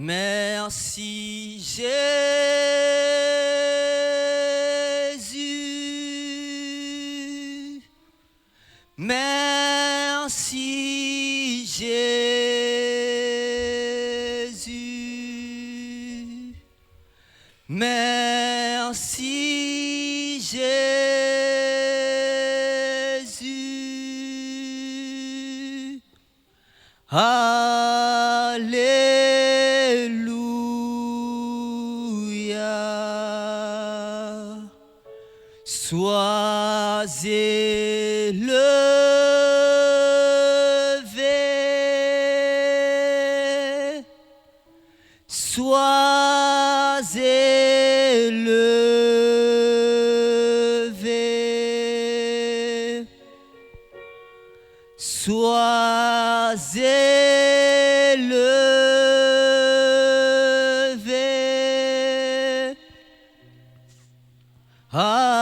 Merci Jésus, merci Jésus, merci Jésus, Alléluia. Sois élevé, sois élevé, sois élevé. Alléluia.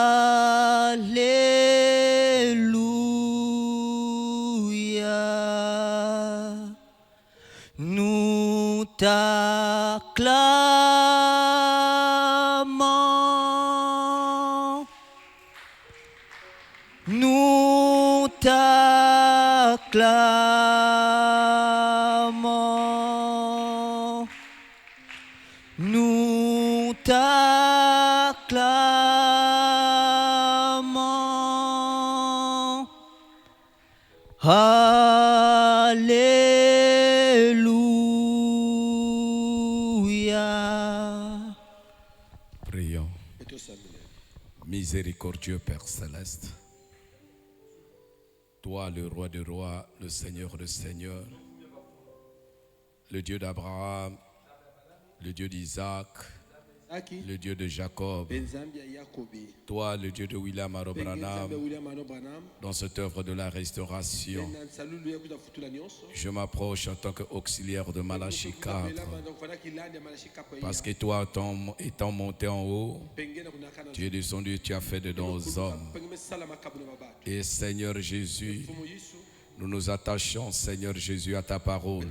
Nous t'acclamons, nous t'acclamons, nous t'acclamons. Alléluia. Prions. Miséricordieux Père Céleste, toi le roi des rois, le Seigneur des seigneurs, le Dieu d'Abraham, le Dieu d'Isaac, le Dieu de Jacob, toi le Dieu de William Arobranam, dans cette œuvre de la restauration. Je m'approche en tant qu'auxiliaire de Malachie 4, parce que toi, étant monté en haut, tu es descendu, tu as fait de dons aux hommes. Et Seigneur Jésus, nous nous attachons, Seigneur Jésus, à ta parole,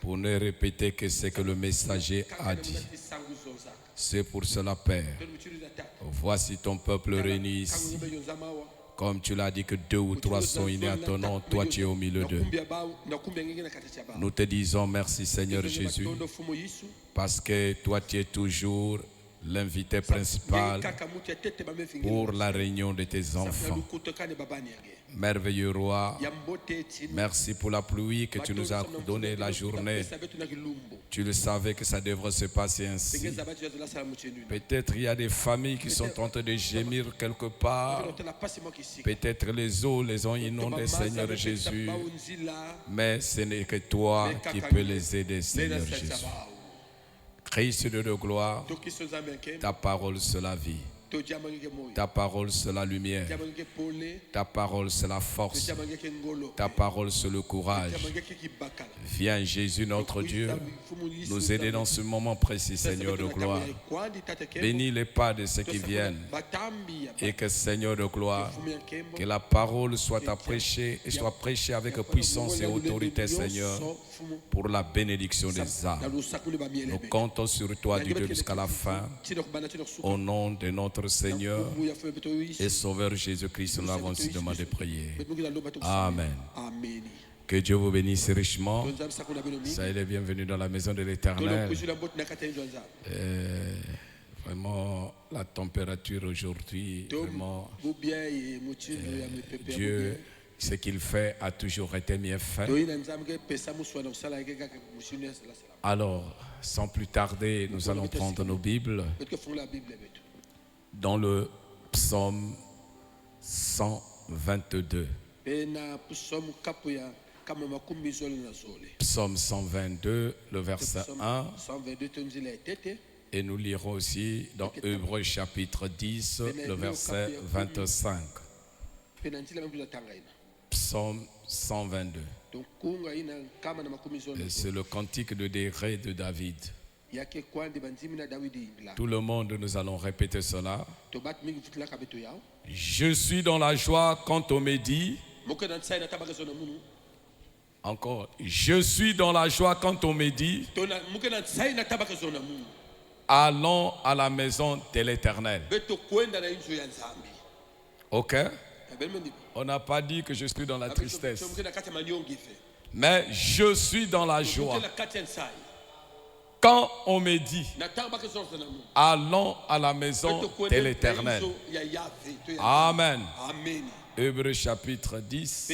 pour ne répéter que ce que le messager a dit. C'est pour cela, Père, voici ton peuple réuni ici. Comme tu l'as dit que 2 ou 3 sont unis à ton nom, toi tu es au milieu d'eux. Nous te disons merci, Seigneur Jésus, parce que toi tu es toujours l'invité principal pour la réunion de tes enfants. Merveilleux roi, merci pour la pluie que tu nous as donnée la journée. Tu le savais que ça devrait se passer ainsi. Peut-être il y a des familles qui sont en train de gémir quelque part. Peut-être les eaux les ont inondées, Seigneur Jésus. Mais ce n'est que toi qui peux les aider, Seigneur Jésus. Christ de gloire, ta parole c'est la vie. Ta parole c'est la lumière. Ta parole c'est la force. Ta parole c'est le courage. Viens Jésus notre Dieu nous aider dans ce moment précis, Seigneur de gloire. Bénis les pas de ceux qui viennent. Et que Seigneur de gloire, que la parole soit prêchée et soit prêchée avec puissance et autorité, Seigneur, pour la bénédiction des âmes. Nous comptons sur toi du début jusqu'à la fin. Au nom de notre Seigneur et Sauveur Jésus-Christ, nous avons ainsi demandé de prier. Amen. Que Dieu vous bénisse richement. Soyez les bienvenus dans la maison de l'Éternel. Vraiment, la température aujourd'hui, vraiment, Dieu, ce qu'il fait a toujours été bien fait. Alors, sans plus tarder, nous allons prendre nos Bibles dans le psaume 122. Psaume 122, le verset 1. Et nous lirons aussi dans Hébreux chapitre 10, le verset 25. Psaume 122. C'est le cantique de décret de David. Tout le monde, nous allons répéter cela. Je suis dans la joie quand on me dit Encore, je suis dans la joie quand on me dit, allons à la maison de l'Éternel. Ok? On n'a pas dit que je suis dans la tristesse. Mais je suis dans la joie. Quand on me dit, allons à la maison de l'Éternel. Amen. Hébreux chapitre 10.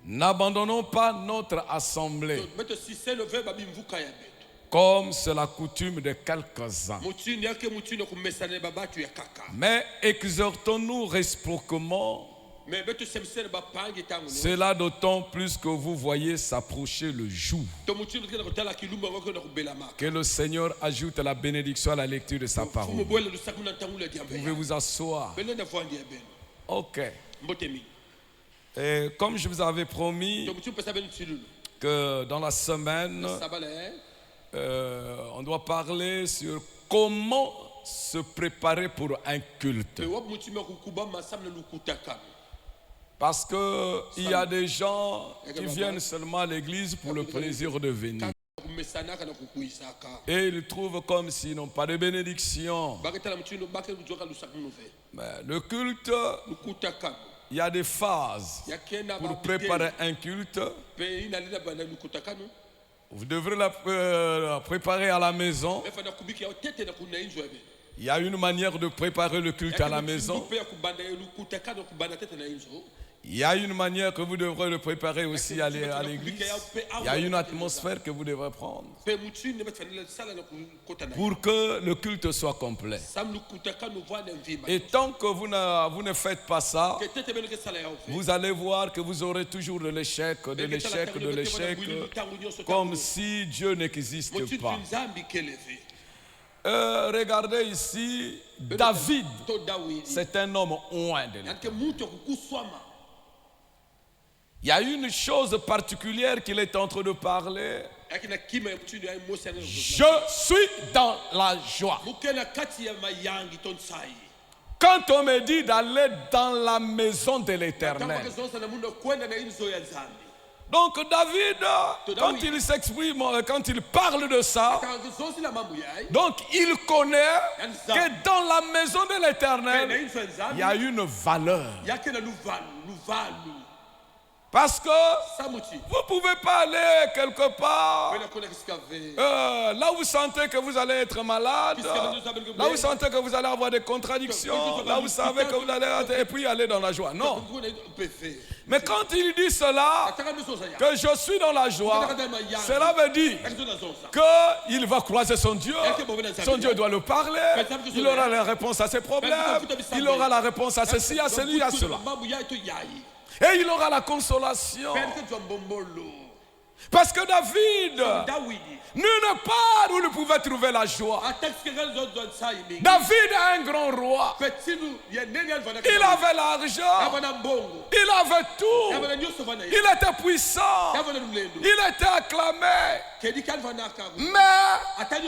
N'abandonnons pas notre assemblée, comme c'est la coutume de quelques-uns. Mais exhortons-nous réciproquement, cela d'autant plus que vous voyez s'approcher le jour. Que le Seigneur ajoute la bénédiction à la lecture de sa parole. Vous pouvez vous asseoir. Ok. Et comme je vous avais promis que dans la semaine, on doit parler sur comment se préparer pour un culte. Parce qu'il y a des gens qui viennent seulement à l'église pour le plaisir de venir. Et ils trouvent comme s'ils n'ont pas de bénédiction. Mais le culte, il y a des phases pour préparer un culte. Vous devrez la préparer à la maison. Il y a une manière de préparer le culte à la maison. Il y a une manière que vous devrez le préparer aussi à l'église. Il y a une atmosphère que vous devrez prendre pour que le culte soit complet. Et tant que vous ne faites pas ça, vous allez voir que vous aurez toujours de l'échec, comme si Dieu n'existe pas. Regardez ici, David, c'est un homme oint de l'Éternel. Il y a une chose particulière qu'il est en train de parler. Je suis dans la joie. Quand on me dit d'aller dans la maison de l'Éternel. Donc David, quand il s'exprime, quand il parle de ça, donc il connaît que dans la maison de l'Éternel, il y a une valeur. Parce que vous ne pouvez pas aller quelque part là où vous sentez que vous allez être malade, là où vous sentez que vous allez avoir des contradictions, là où vous savez que vous allez être, et puis aller dans la joie. Non. Mais quand il dit cela, que je suis dans la joie, cela veut dire qu'il va croiser son Dieu. Son Dieu doit le parler. Il aura la réponse à ses problèmes. Il aura la réponse à ceci, à celui, à cela. Et il aura la consolation. Parce que David, nulle part où il pouvait trouver la joie. David est un grand roi. Il avait l'argent. Il avait tout. Il était puissant. Il était acclamé. Mais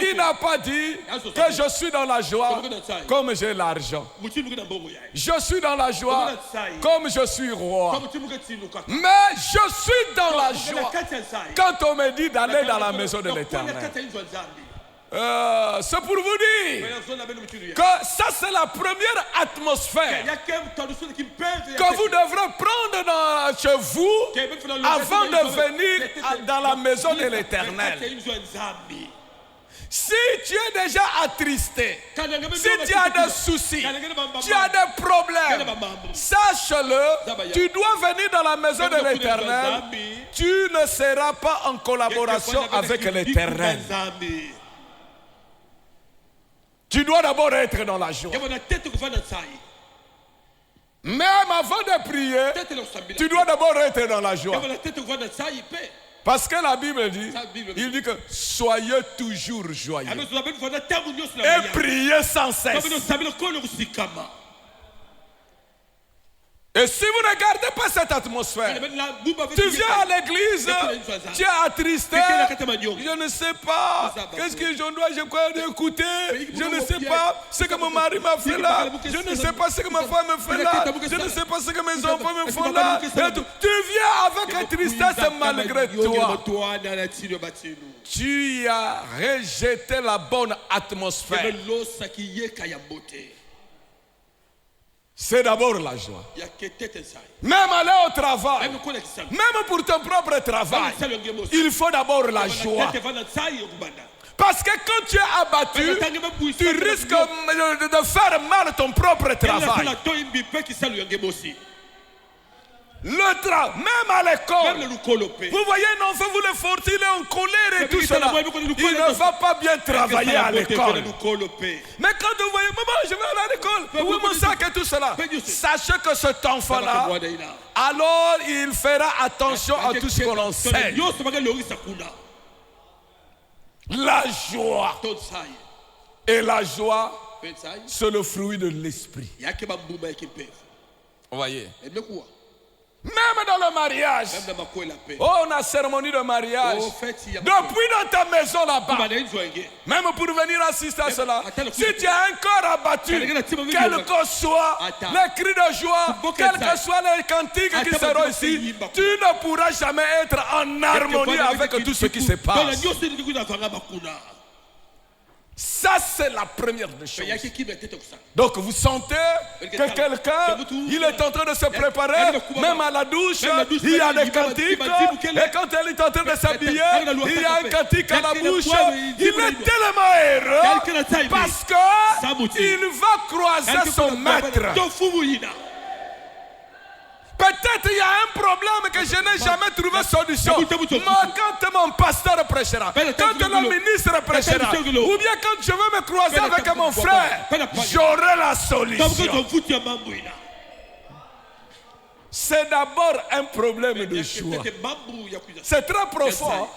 il n'a pas dit que je suis dans la joie comme j'ai l'argent. Je suis dans la joie comme je suis roi. Mais je suis dans la joie quand on me dit d'aller dans la maison de l'Éternel. C'est pour vous dire que ça c'est la première atmosphère que vous devrez prendre chez vous avant de venir dans la maison de l'Éternel. Si tu es déjà attristé, si tu as des soucis, tu as des problèmes, sache-le, tu dois venir dans la maison de l'Éternel. Tu ne seras pas en collaboration avec l'Éternel. Tu dois d'abord être dans la joie. Même avant de prier, tu dois d'abord être dans la joie. Parce que la Bible dit, il dit que soyez toujours joyeux et priez sans cesse. Et si vous ne gardez pas cette atmosphère, tu viens à l'église, tu es attristé, je ne sais pas, qu'est-ce que je dois écouter, je ne sais pas ce que mon mari m'a fait là, je ne sais pas ce que ma femme me fait là, je ne sais pas ce que mes enfants me font là. Tu viens avec une tristesse malgré toi. Tu as rejeté la bonne atmosphère. C'est d'abord la joie. Même aller au travail, même pour ton propre travail, il faut d'abord la joie. Parce que quand tu es abattu, tu risques de faire mal ton propre travail. Même à l'école, vous voyez un enfant, vous le forcez, il est en colère et tout cela. Il ne va pas bien travailler à l'école. Mais quand vous voyez, maman, je vais aller à l'école, où est mon sac et tout cela? Sachez que cet enfant-là, alors il fera attention à tout ce qu'on enseigne. La joie. Et la joie, c'est le fruit de l'esprit. Vous voyez? Même dans le mariage, on a cérémonie de mariage. Depuis dans ta maison là-bas, même pour venir assister à cela, si tu as un corps abattu, quel que soit les cris de joie, quels que soient les cantiques qui seront ici, tu ne pourras jamais être en harmonie avec tout ce qui se passe. Ça, c'est la première des choses. Donc, vous sentez que quelqu'un, il est en train de se préparer, même à la douche, il y a des cantiques, et quand elle est en train de s'habiller, il y a un cantique à la bouche. Il est tellement heureux parce qu'il va croiser son maître. Peut-être il y a un problème que je n'ai jamais trouvé solution. Mais quand mon pasteur prêchera, quand le ministre prêchera, ou bien quand je veux me croiser avec mon frère, j'aurai la solution. C'est d'abord un problème de choix. C'est très profond.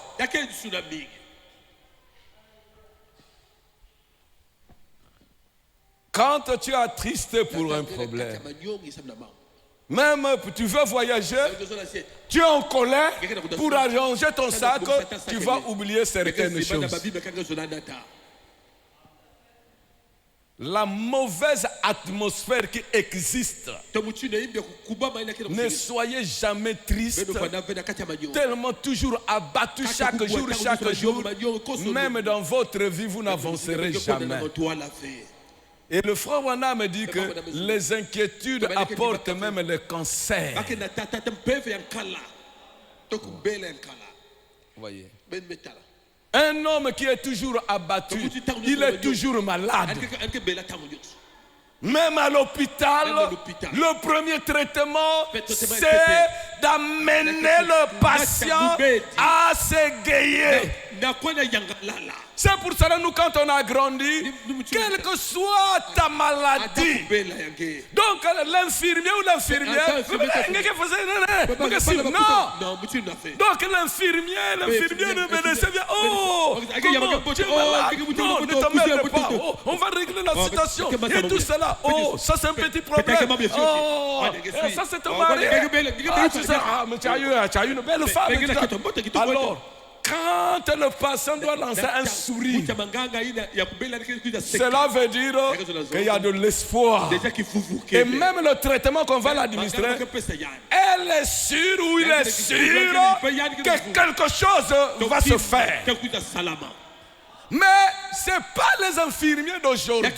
Quand tu es attristé pour un problème, même tu veux voyager, tu es en colère pour arranger ton sac, tu vas oublier certaines choses. La mauvaise atmosphère qui existe, ne soyez jamais triste, tellement toujours abattu chaque jour, même dans votre vie, vous n'avancerez jamais. Et le frère Wana me dit que les inquiétudes apportent même le cancer. Voyez. Un homme qui est toujours abattu, il est toujours malade. Même à l'hôpital, le premier traitement, c'est d'amener le patient à s'égayer. C'est pour cela, nous, quand on a grandi, quelle que soit ta maladie, donc l'infirmier ou l'infirmière, non. Donc l'infirmier ne me laisse bien. Oh, comment tu es malade? Non, ne t'emmerde pas. Oh, on va régler la situation. Et tout cela. Oh, ça c'est un petit problème. Oh, ça c'est ton mari. Ah, tu sais, mais tu as eu une belle femme. Alors, quand le patient doit lancer un sourire, cela veut dire qu'il y a de l'espoir. Et même le traitement qu'on va l'administrer, elle est sûre ou il est sûr que quelque chose va se faire. Mais ce n'est pas les infirmiers d'aujourd'hui.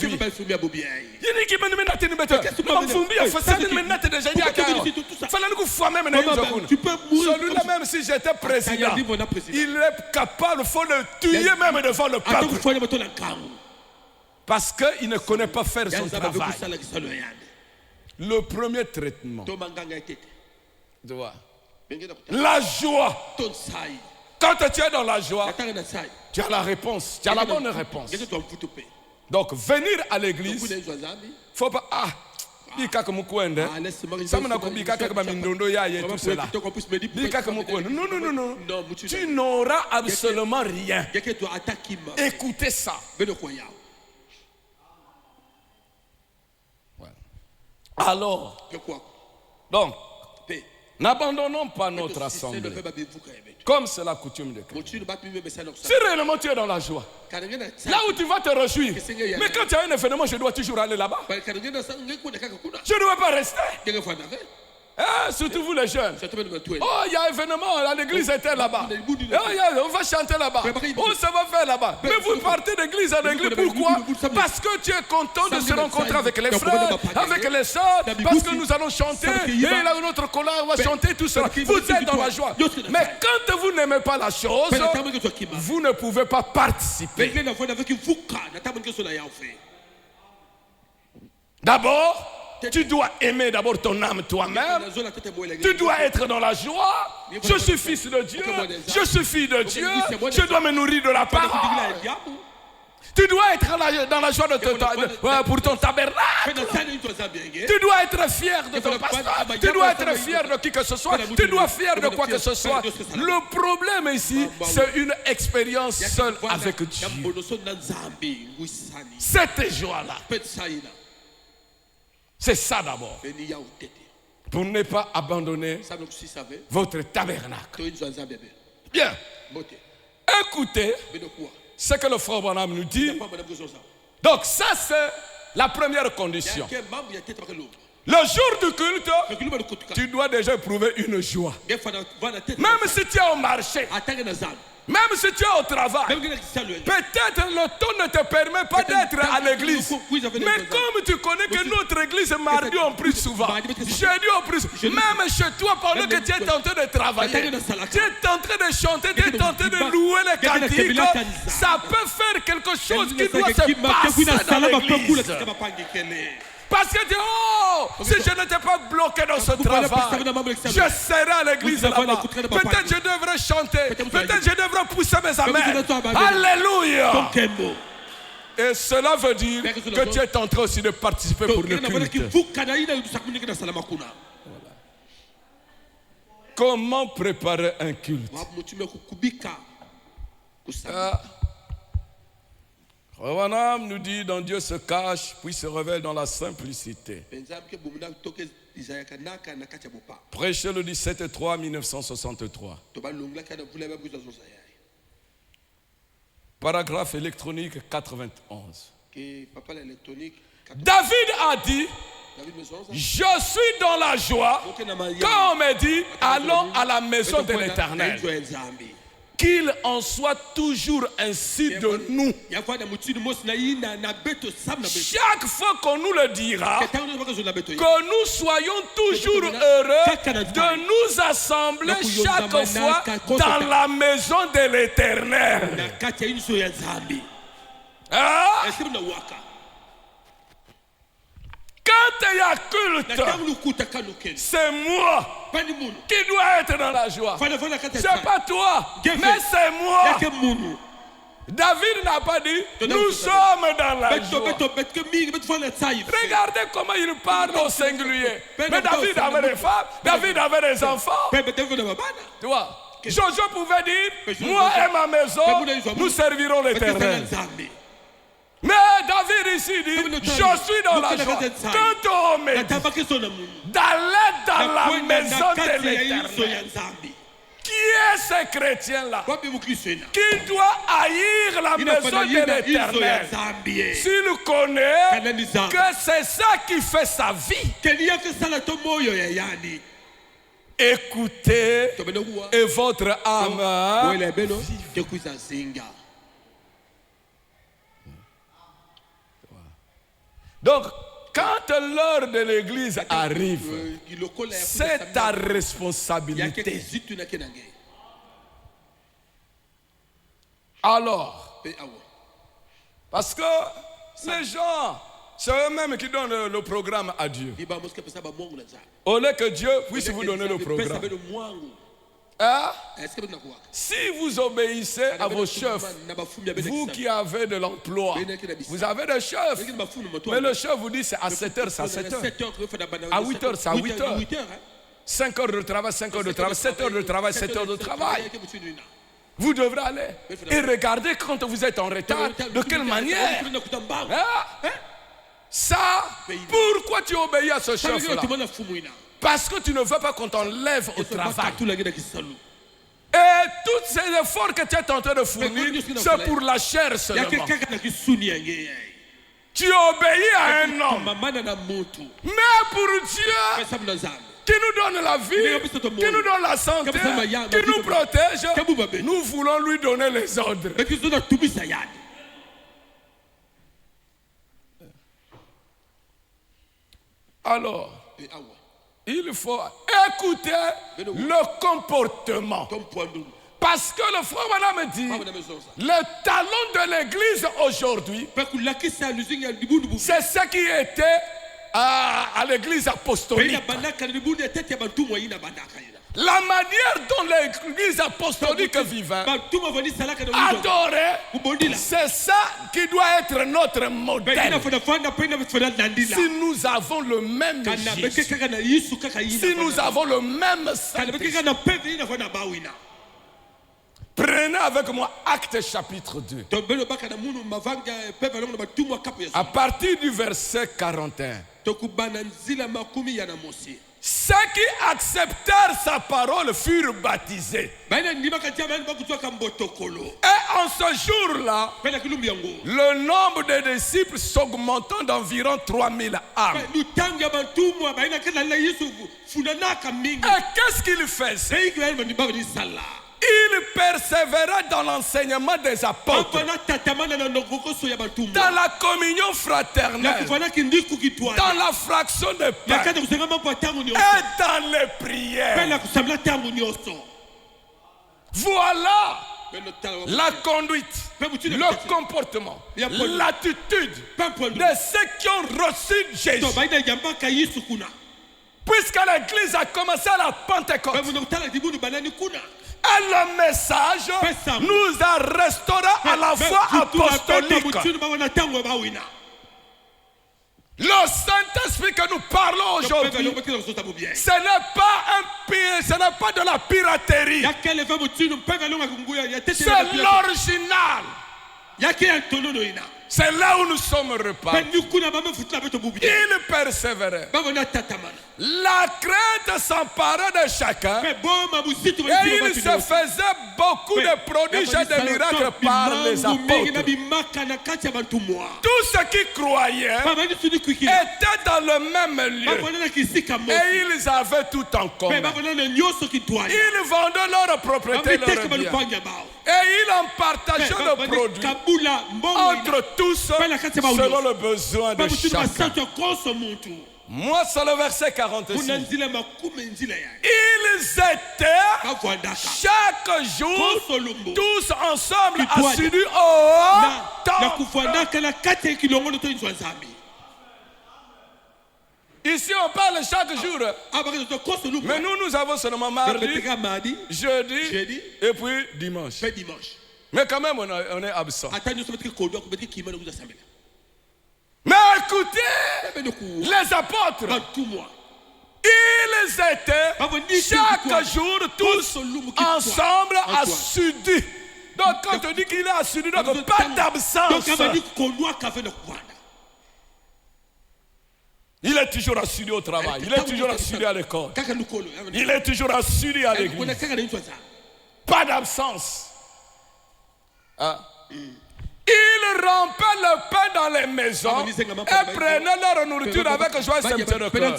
Celui-là, même si j'étais président, il est capable, il faut le tuer même devant le peuple. Parce qu'il ne connaît pas faire son travail. Le premier traitement, la joie. Quand tu es dans la joie, tu as la réponse, tu as la bonne réponse. Donc, venir à l'église, il ne faut pas. Non. Tu n'auras absolument rien. Écoutez ça. Alors, Donc, Pe. n'abandonnons pas notre assemblée, comme c'est la coutume de Christ. Si réellement tu es dans la joie, là où tu vas te réjouir, mais quand tu as un événement, je dois toujours aller là-bas. Je ne dois pas rester. Surtout vous les jeunes. Oh, il y a un événement, l'église était là-bas. Oh, on va chanter là-bas. Oh, ça va faire là-bas. Mais vous partez d'église en église, pourquoi? Parce que tu es content de se rencontrer avec les frères, avec les sœurs, parce que nous allons chanter, et là notre collègue va chanter, tout cela. Vous êtes dans la joie. Mais quand vous n'aimez pas la chose, vous ne pouvez pas participer. D'abord, tu dois aimer d'abord ton âme toi-même. Tu dois être dans la joie. Je suis fils de Dieu. Je suis fille de Dieu. Je dois me nourrir de la parole. Tu dois être dans la joie pour ton tabernacle. Tu dois être fier de ton pasteur. Tu dois être fier de qui que ce soit. Tu dois être fier de quoi que ce soit. Le problème ici, c'est une expérience seule avec Dieu. Cette joie-là. C'est ça d'abord. Pour ne pas abandonner votre tabernacle. Bien. Écoutez ce que le frère Branham nous dit. Donc ça c'est la première condition. Le jour du culte, tu dois déjà éprouver une joie. Même si tu es au marché, même si tu es au travail, peut-être le temps ne te permet pas d'être à l'église. Mais comme tu connais que notre église est mardi en plus souvent, jeudi en plus, même chez toi, pendant que tu es en train de travailler, tu es en train de chanter, tu es en train de louer les cantiques, ça peut faire quelque chose qui doit se passer dans l'église. Parce que tu dis, oh, si je n'étais pas bloqué dans ce travail, je serais à l'église là-bas. Peut-être je devrais chanter. Peut-être je devrais pousser mes amens. Alléluia. Et cela veut dire que tu es en train aussi de participer pour le culte. Voilà. Comment préparer un culte? Branham nous dit dans Dieu se cache, puis se révèle dans la simplicité. Prêché le 17-3-1963. Paragraphe électronique 91. David a dit, je suis dans la joie quand on me dit, allons à la maison de l'Éternel. Qu'il en soit toujours ainsi de nous. Chaque fois qu'on nous le dira, que nous soyons toujours heureux de nous assembler chaque fois dans la maison de l'Éternel. Hein? Quand il y a culte, c'est moi qui dois être dans la joie. C'est pas toi, mais c'est moi. David n'a pas dit, nous sommes dans la joie. Regardez comment il parle au singulier. Mais David avait des femmes, David avait des enfants. Tu vois, Josué pouvait dire, moi et ma maison, nous servirons l'Éternel. Mais David ici dit, je suis dans la joie. Quand on me dit d'aller dans la maison de l'Éternel, qui est ce chrétien-là qui doit haïr la maison de l'Éternel s'il connaît que c'est ça qui fait sa vie? Écoutez et votre âme. Donc, quand l'heure de l'église arrive, c'est ta responsabilité. Alors, parce que les gens, c'est eux-mêmes qui donnent le programme à Dieu. Au lieu que Dieu puisse vous donner le programme. Hein? Si vous obéissez à vos chefs, vous qui avez de l'emploi, vous avez des chefs, mais le chef vous dit c'est à 7h, c'est à 7h. À 8h, c'est à 8h. 5 heures de travail, 5 heures de travail, 7 heures de travail, 7 heures de travail. Vous devrez aller. Et regardez quand vous êtes en retard, de quelle manière. Hein? Ça, pourquoi tu obéis à ce chef-là? Parce que tu ne veux pas qu'on t'enlève au travail. Et tous ces efforts que tu es en train de fournir, c'est pour la chair seulement. Tu obéis à un homme. Mais pour Dieu, qui nous donne la vie, qui nous donne la santé, qui nous protège, nous voulons lui donner les ordres. Alors, il faut écouter le comportement. Parce que le frère madame dit, le talon de l'église aujourd'hui, c'est ce qui était à l'église apostolique. La manière dont l'église apostolique vivait, adorait, c'est ça qui doit être notre modèle. Si nous avons le même Jésus, si nous avons le même Saint-Esprit, prenez avec moi Actes chapitre 2. À partir du verset 41. Ceux qui acceptèrent sa parole furent baptisés. Et en ce jour-là, le nombre de disciples s'augmentant d'environ 3000 âmes. Et qu'est-ce qu'ils faisaient? Il persévérait dans l'enseignement des apôtres, dans la communion fraternelle, dans la fraction de pain et dans les prières. Voilà la conduite, le comportement, l'attitude de ceux qui ont reçu Jésus. Puisque l'église a commencé à la Pentecôte, et le message nous a restauré à la foi apostolique. Le Saint-Esprit que nous parlons aujourd'hui, ce n'est pas de la piraterie. C'est l'original. C'est là où nous sommes repartis. Il persévérait. La crainte s'emparait de chacun. Et il se faisait beaucoup de prodiges et de miracles par les apôtres. Tous ceux qui croyaient étaient dans le même lieu. Et ils avaient tout en commun. Ils vendaient leur propriété, leurs biens. Et ils en partageaient le produit entre tous selon le besoin de chacun. Moi, c'est le verset 46. Ils étaient chaque jour tous ensemble assidus au temple. Ici, on parle chaque jour. Mais nous avons seulement mardi, jeudi et puis dimanche. Mais quand même, on est absent. Mais écoutez, les apôtres, ils étaient chaque jour tous ensemble assidus. Donc quand on dit qu'il est assidu, donc pas d'absence. Il est toujours assidu au travail, il est toujours assidu à l'école, il est toujours assidu à l'église. Pas d'absence. Ils rompaient le pain dans les maisons et prenaient leur nourriture avec joie et sincère de cœur,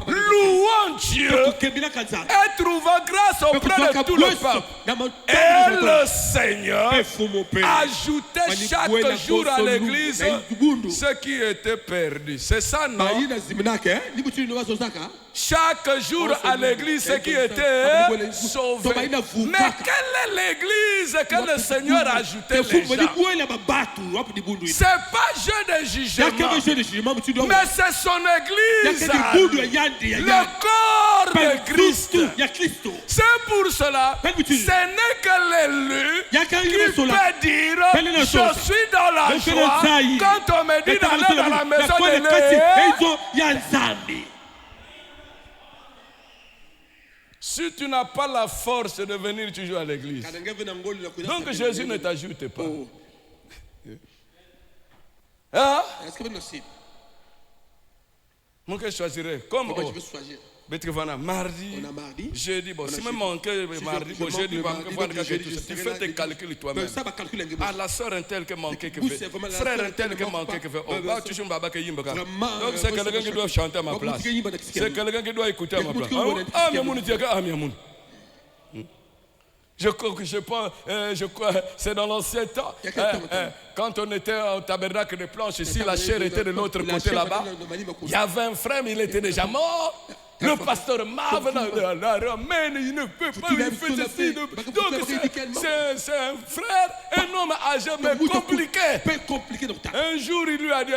louant Dieu et trouvant grâce auprès de tout le peuple. Et le Seigneur ajoutait chaque jour à l'église ceux qui étaient perdus. C'est ça, non? Chaque jour à l'église, ceux qui étaient sauvés. Mais quelle est l'église que le Seigneur a ajouté les gens? C'est pas jeu de jugement, mais c'est son église, le corps de Christ. C'est pour cela, ce n'est que l'élu qui peut dire je suis dans la joie quand on me dit d'aller dans la maison de Dieu. Si tu n'as pas la force de venir toujours à l'église, donc Jésus ne t'ajoute pas. Hein? Moi que je choisirais comme Mardi, On a mardi. jeudi, bon, On a si me jeudi. manque Si mardi, je bon, manque jeudi, le bon, mardi, voir donc que jeudi, tu je sais, tu serai fais là, tes calculs toi-même. ça va calculer un peu. À la sœur un tel que manquait que Vous, fait. c'est vraiment la Frère sœur un tel un que tel manquait que fait. Oh, bah, tu joues baba que yimba. Vraiment, Donc c'est quelqu'un qui doit chanter à ma place. C'est quelqu'un qui doit écouter à ma place. Ah, mais mon Dieu, ah, mais mon. Je crois, c'est dans l'ancien temps. Quand on était au tabernacle de planches ici, la chair était de l'autre côté là-bas. Il y avait un frère, mais il était déjà mort. Le pasteur Marve la ramène, il ne peut pas, il fait ceci. Donc c'est un frère, un homme âgé, mais compliqué. Un jour, il lui a dit,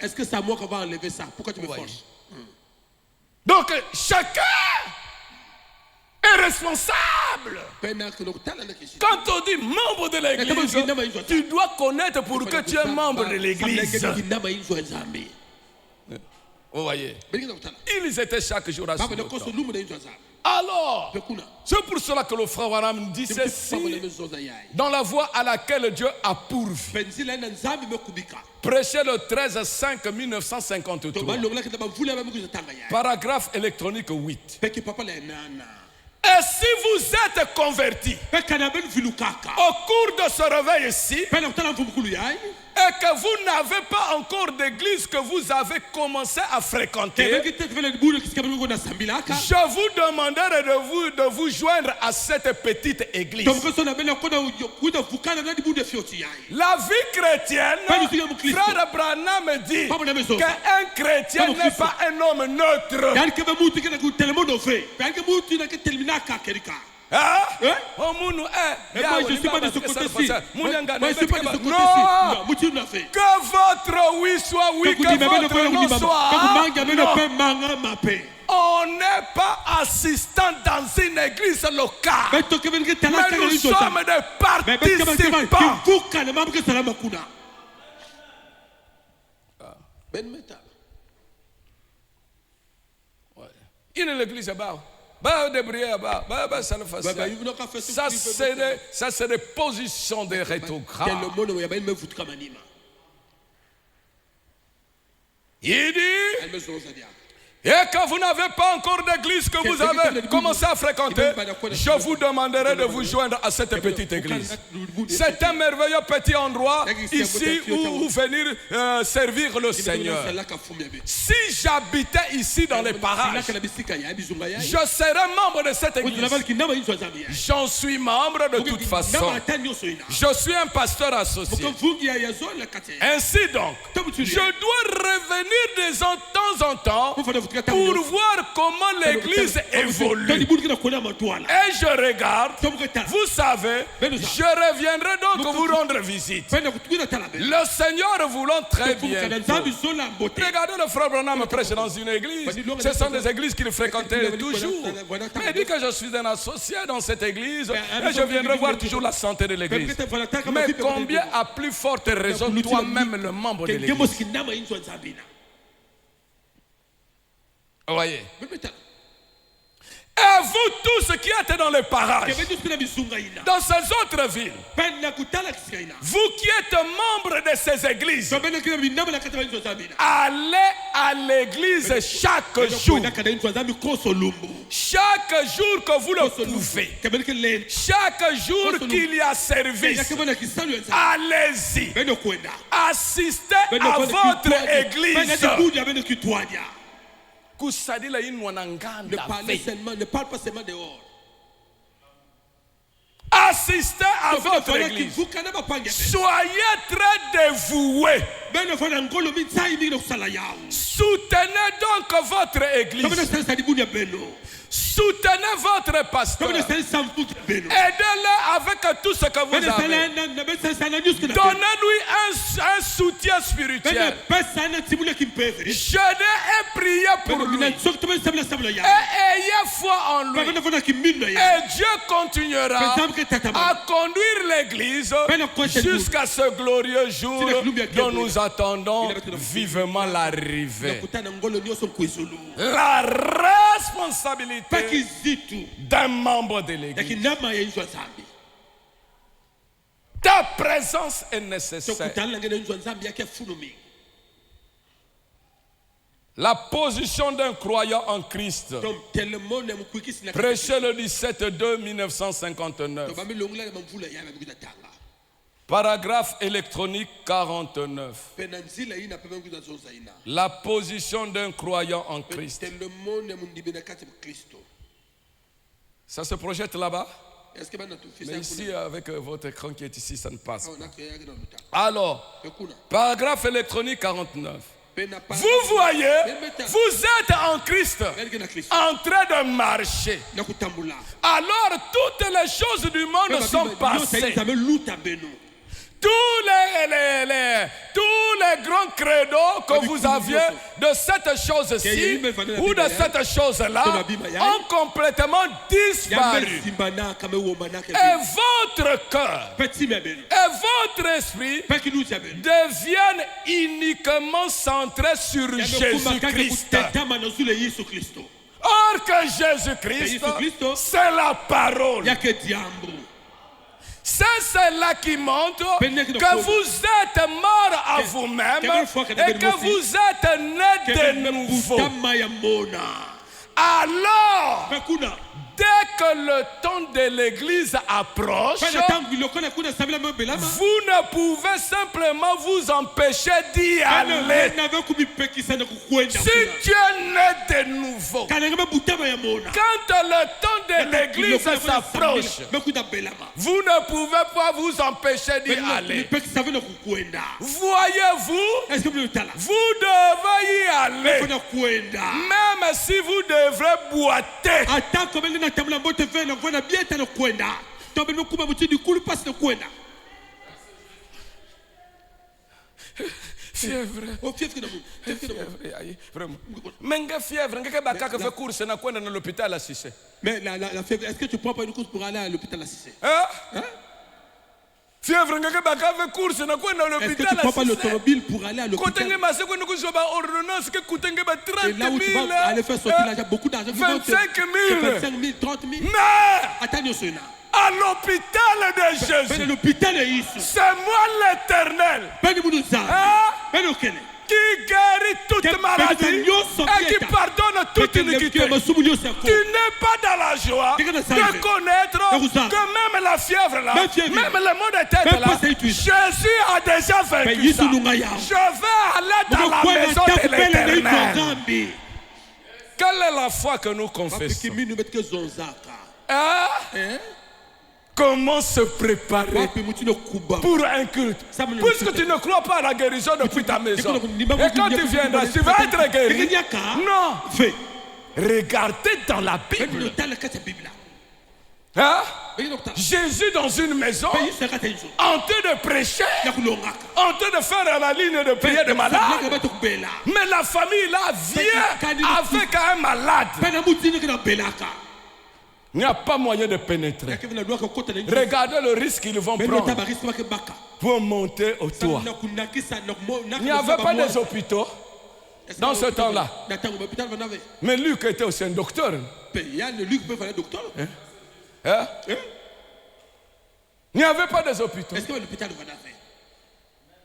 est-ce que c'est à moi qu'on va enlever ça? Pourquoi tu me forces? Donc chacun est responsable. Quand on dit membre de l'église, tu dois connaître pour que tu es membre de l'église. Vous voyez, ils étaient chaque jour à ce Alors, c'est pour cela que le frère Branham dit ceci dans la voie à laquelle Dieu a pourvu. Prêché le 13/5/1953. Paragraphe électronique 8. Et si vous êtes converti au cours de ce réveil ici, et que vous n'avez pas encore d'église que vous avez commencé à fréquenter, je vous demanderai de vous joindre à cette petite église. La vie chrétienne, frère Branham dit qu'un chrétien n'est pas un homme neutre. Moi je suis pas de ce côté-ci. Moi je suis pas de ce côté-ci. Non, que votre oui soit oui, que votre non soit non. On n'est pas assistant dans une église locale, mais nous sommes des participants. Il est l'église là-bas. Ça c'est des positions de rétrogrades. Il dit, et quand vous n'avez pas encore d'église que vous avez commencé à fréquenter, je vous demanderai de vous joindre à cette petite église. C'est un merveilleux petit endroit ici où venir servir le Seigneur. Si j'habitais ici dans les parages, je serais membre de cette église. J'en suis membre de toute façon. Je suis un pasteur associé. Ainsi donc, je dois revenir de temps en temps pour voir comment l'église évolue. Et je regarde, vous savez, je reviendrai donc vous rendre visite. Le Seigneur voulant très bien. Regardez le frère Branham prêche dans une église. Ce sont des églises qu'il fréquentait toujours. Mais il dit que je suis un associé dans cette église et je viendrai voir toujours la santé de l'église. Mais combien à plus forte raison toi-même le membre de l'église? Vous voyez? Et vous tous qui êtes dans les parages, dans ces autres villes, vous qui êtes membres de ces églises, allez à l'église chaque jour. Chaque jour que vous le pouvez. Chaque jour qu'il y a service, allez-y. Assistez à votre église. Ne parle pas seulement dehors. Assistez à votre église. Soyez très dévoués. Soutenez donc votre église. Soutenez votre pasteur. Aidez-le avec tout ce que vous avez. Donnez-lui un soutien spirituel. Jeûnez et priez pour lui. Et ayez foi en lui. Et Dieu continuera à conduire l'église jusqu'à ce glorieux jour dont nous attendons vivement l'arrivée. La responsabilité d'un membre de l'église. Ta présence est nécessaire. La position d'un croyant en Christ. Prêché le 17/2/1959. Paragraphe électronique 49. La position d'un croyant en Christ. Ça se projette là-bas? Mais ici, avec votre écran qui est ici, ça ne passe pas. Alors, paragraphe électronique 49. Vous voyez, vous êtes en Christ, en train de marcher. Alors, toutes les choses du monde sont passées. Tous les grands credos que vous aviez de cette chose-ci ou de cette chose-là ont complètement disparu. Et votre cœur et votre esprit deviennent uniquement centrés sur Jésus-Christ. Or que Jésus-Christ, c'est la parole. C'est cela qui montre que vous êtes mort à vous-même et que vous êtes né de nouveau. Alors, dès que le temps de l'église approche, vous ne pouvez simplement vous empêcher d'y aller. Si tu es né de nouveau, quand le temps de l'église s'approche, vous ne pouvez pas vous empêcher d'y aller. Voyez-vous, vous devez y aller, même si vous devrez boiter. Fièvre. Vraiment. Mais fièvre, course na kwenda na l'hôpital à Cissé. Mais la fièvre, est-ce que tu prends pas une course pour aller à l'hôpital à Cissé? Fièvre, course na kwenda à l'hôpital. Est-ce que tu prends pas l'automobile pour aller à l'hôpital? Et là où tu vas aller faire sortir l'argent, beaucoup d'argent. 25 000, 30 000. Mais à l'hôpital de Jésus, c'est moi l'Éternel qui guérit toute maladie et qui pardonne toute iniquité. Tu n'es pas dans la joie de connaître que même la fièvre là, même le mot de tête là, Jésus a déjà vaincu ça. Je vais aller dans la maison de l'Éternel. Quelle est la foi que nous confessons? Comment se préparer pour un culte? Puisque tu ne crois pas à la guérison depuis ta maison. Et quand tu viendras, tu vas être guéri. Non. Regardez dans la Bible. Jésus dans une maison, en train de prêcher, en train de faire la ligne de prière de malade. Mais la famille là vient avec un malade. Il n'y a pas moyen de pénétrer. Regardez le risque qu'ils vont prendre pour monter au toit. Il n'y avait pas des hôpitaux dans ce temps-là. Mais Luc était aussi un docteur. Il n'y avait pas des hôpitaux.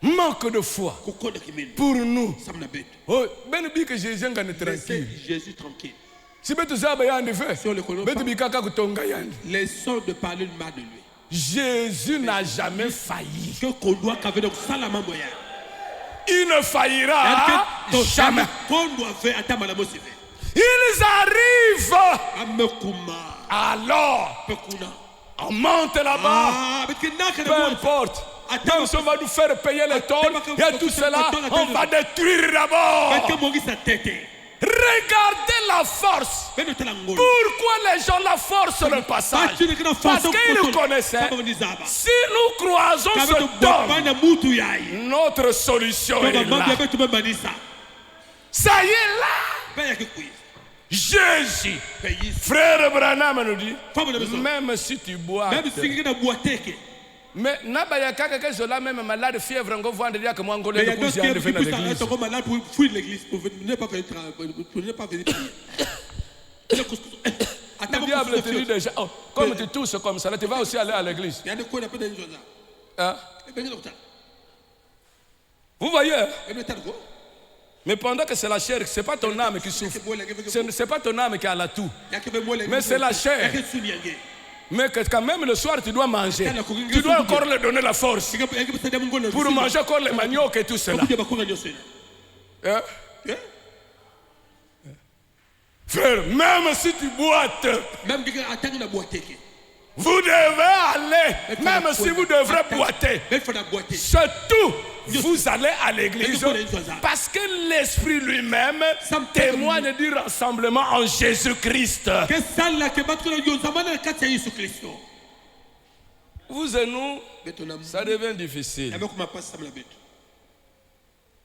Manque de foi pour nous. Jésus tranquille. Les sons de parler mal de lui. Jésus n'a jamais failli. Il ne faillira jamais. Ils arrivent. Alors, on monte là-bas. Peu importe. Même si on va nous faire payer les tôles et tout cela, on va détruire d'abord. Regardez la force. Pourquoi les gens la forcent le passage? Parce qu'ils connaissaient. Si nous croisons ce don, notre solution est là. Ça y est là. Jésus, frère Branham nous dit, même si tu bois, mais n'abayaka que je la même malade fièvre ngo vendre dia que moi ngolé de cousin de venir à l'église. Malade pour fuir l'église pour ne pas venir Le diable te dit déjà, oh, comme tu tousses comme ça, là, tu vas aussi aller à l'église. Hein? Vous voyez? Mais pendant que c'est la chair, ce n'est pas ton âme qui souffre. Ce n'est pas ton âme qui a l'atout. Mais c'est la chair. Mais que quand même le soir tu dois manger. Tu dois encore leur donner la force pour manger encore les maniocs et tout cela. Hein? Frère, même si tu boites, vous devez aller, même si vous devrez boiter. Surtout, vous allez à l'église parce que l'Esprit lui-même témoigne du rassemblement en Jésus-Christ. Vous et nous, ça devient difficile.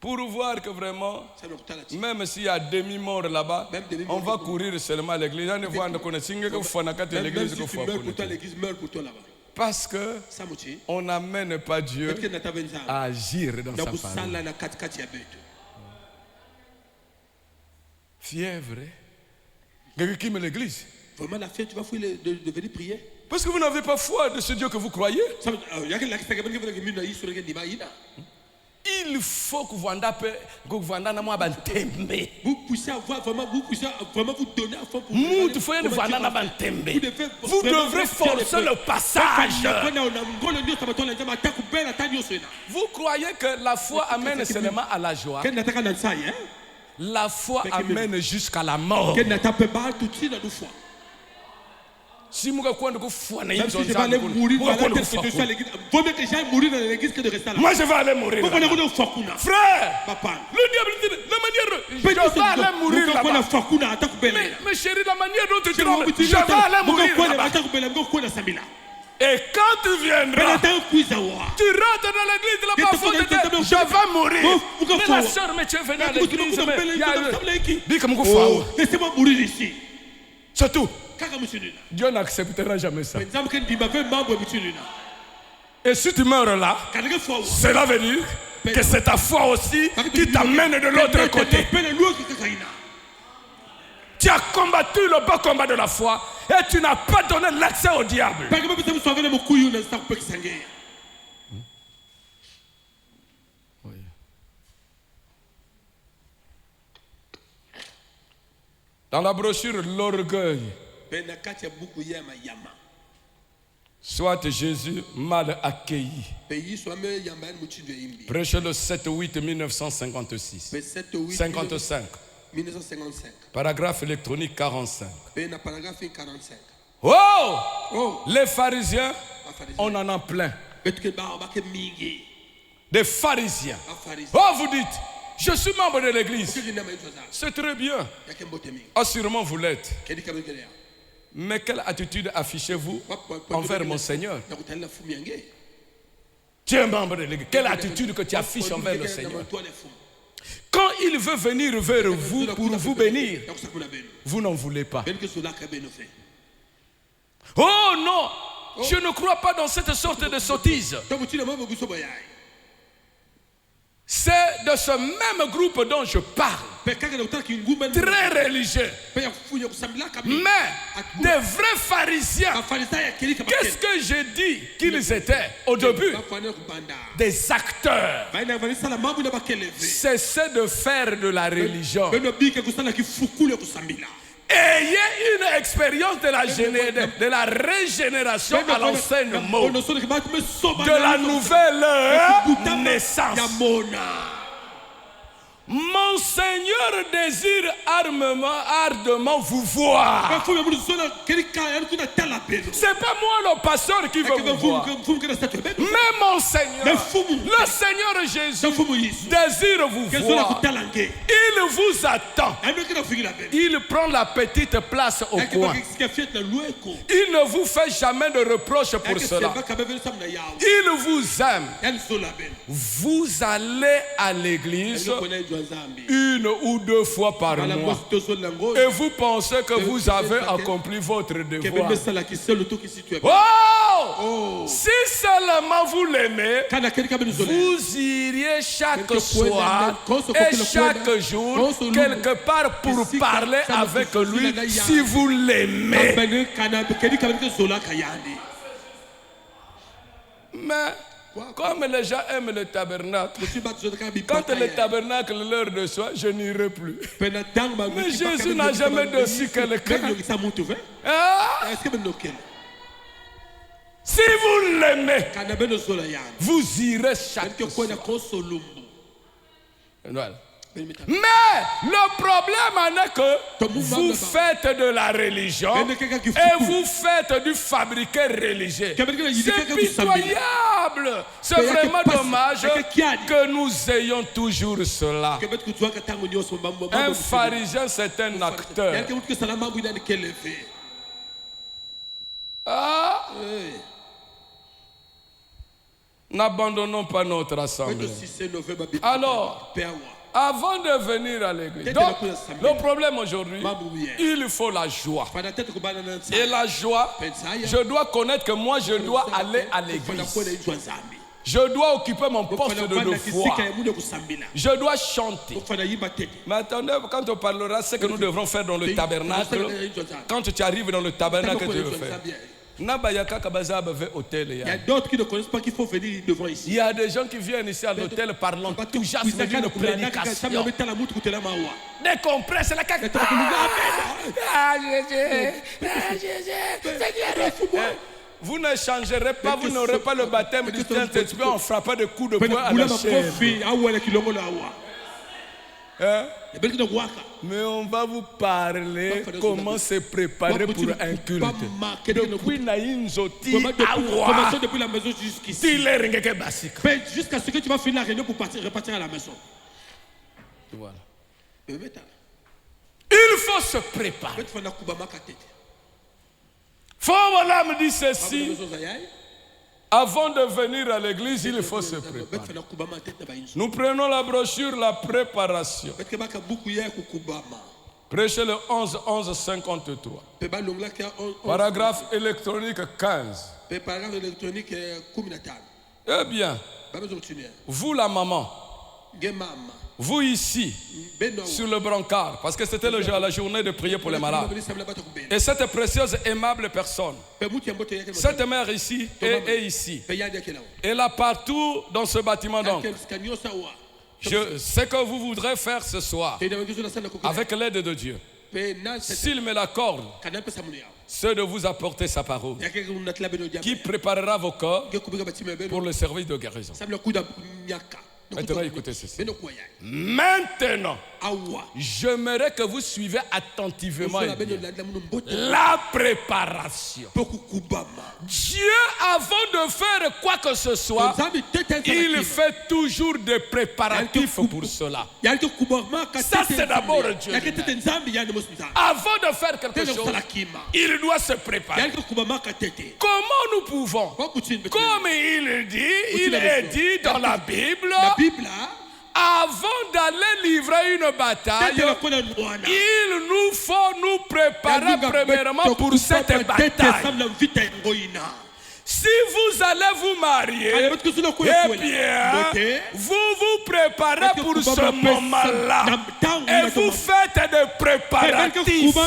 Pour voir que vraiment, même s'il y a demi-mort là-bas, on va courir seulement à l'église. Parce qu'on n'amène pas Dieu à agir dans sa parole. Fièvre. Quelqu'un qui met l'église. Vraiment la fièvre, tu vas fouiller de venir prier. Parce que vous n'avez pas foi de ce Dieu que vous croyez. Il faut que vous puissiez avoir vraiment, vous donner à fond pour vous devrez forcer le passage. Vous croyez que la foi amène seulement à la joie? La foi amène jusqu'à la mort. Si vous croyez que foi n'est pas moi je vais aller mourir frère. Le diable dit la manière je vais aller mourir là-bas. Mais chérie, la manière dont tu trembles, je vais aller mourir là-bas. Et quand tu viendras, tu rentres dans l'église là-bas, faut te dire, je vais mourir. Mais la soeur, mais tu es venu à l'église, dis comme laissez-moi mourir ici. Surtout, Dieu n'acceptera jamais ça. Et si tu meurs là, cela veut dire que c'est ta foi aussi qui t'amène de l'autre côté. Tu as combattu le beau combat de la foi et tu n'as pas donné l'accès au diable. Dans la brochure L'orgueil, soit Jésus mal accueilli. Prêché le 7-8 1956. 55. 1955. Paragraphe électronique 45. Oh! Les pharisiens, on en a plein. Des pharisiens. Oh, vous dites, je suis membre de l'église. C'est très bien. Assurément, vous l'êtes. Mais quelle attitude affichez-vous envers mon Seigneur? Tu es membre de l'église. Quelle attitude que tu affiches envers le Seigneur? Quand il veut venir vers vous pour vous bénir, vous n'en voulez pas. Oh non! Je ne crois pas dans cette sorte de sottise. C'est de ce même groupe dont je parle. Très religieux. Mais des vrais pharisiens. Qu'est-ce que j'ai dit qu'ils étaient au début? Des acteurs. Cessez de faire de la religion. Ayez une expérience de la régénération à l'ancienne mot, de la nouvelle naissance. Mon Seigneur désire ardemment vous voir. C'est pas moi le pasteur qui veut vous voir. Mais mon Seigneur, le Seigneur Jésus désire vous voir. Il vous attend. Il prend la petite place au coin. Il ne vous fait jamais de reproche pour cela. Il vous aime. Vous allez à l'église une ou deux fois par mois et vous pensez que vous avez accompli votre devoir. Oh! Si seulement vous l'aimez, vous iriez chaque soir et chaque jour quelque part pour parler avec lui si vous l'aimez. Mais Comme les gens aiment le tabernacle, quand le tabernacle leur reçoit, je n'irai plus. Mais Jésus n'a jamais reçu quelqu'un. Ah! Si vous l'aimez, vous irez chaque soir. Voilà. Mais le problème en est que vous faites de la religion et vous faites du fabriqué religieux. C'est pitoyable. C'est vraiment dommage que nous ayons toujours cela. Un pharisien, c'est un acteur. Ah! N'abandonnons pas notre assemblée. Alors, avant de venir à l'église, donc le problème aujourd'hui, il faut la joie. Et la joie, je dois connaître que moi je dois aller à l'église. Je dois occuper mon poste de foi. Je dois chanter. Mais attendez, quand on parlera, c'est que nous devrons faire dans le tabernacle. Quand tu arrives dans le tabernacle, tu le fais. Il y a d'autres qui ne connaissent pas qu'il faut venir devant ici. Il y a des gens qui viennent ici à l'hôtel parlant enthousiasme d'une prédication. Décompresse la caca. Vous ne changerez pas, vous n'aurez pas le baptême du Saint-Esprit en frappant des coups de poing à la chair. Hein? Mais on va vous parler comment se préparer pour un culte. Depuis Naïnzoti, depuis la maison jusqu'ici. Jusqu'à ce que tu vas finir la réunion pour repartir à la maison. Voilà. Il faut se préparer. Voilà me dit ceci. Avant de venir à l'église, il faut se préparer. Nous prenons la brochure, la préparation. Prêchez le 11, 11, 53. Paragraphe électronique 15. Eh bien, vous la maman, vous ici, sur le brancard, parce que c'était la journée de prier pour les malades. Et cette précieuse, aimable personne, cette mère ici et ici, et là partout dans ce bâtiment donc, ce que vous voudrez faire ce soir, avec l'aide de Dieu, s'il me l'accorde, c'est de vous apporter sa parole, qui préparera vos corps pour le service de guérison. Maintenant, écoutez ceci. Maintenant, j'aimerais que vous suivez attentivement la préparation. Dieu, avant de faire quoi que ce soit, il fait toujours des préparatifs pour cela. Ça, c'est d'abord Dieu. Avant de faire quelque chose, il doit se préparer. Comment nous pouvons? Comme il est dit dans la Bible, avant d'aller livrer une bataille, il nous faut nous préparer premièrement pour cette bataille. Si vous allez vous marier, eh bien, vous vous préparez pour ce moment-là et vous faites des préparatifs.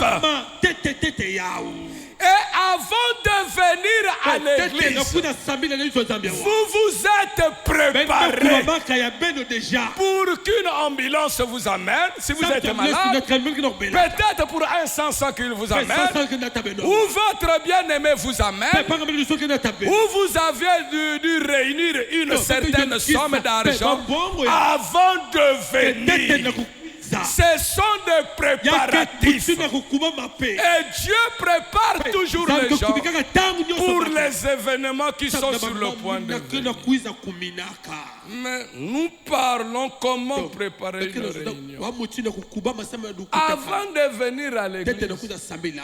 Et avant de venir à l'église, vous vous êtes préparé pour qu'une ambulance vous amène, si vous êtes malade, peut-être pour un 500 qu'il vous amène, ou votre bien-aimé vous amène, ou vous avez dû réunir une certaine somme d'argent avant de venir. Ce sont des préparatifs. Et Dieu prépare toujours les gens pour les événements qui sont sur le point de venir. Mais nous parlons comment préparer une réunion. Avant de venir à l'église,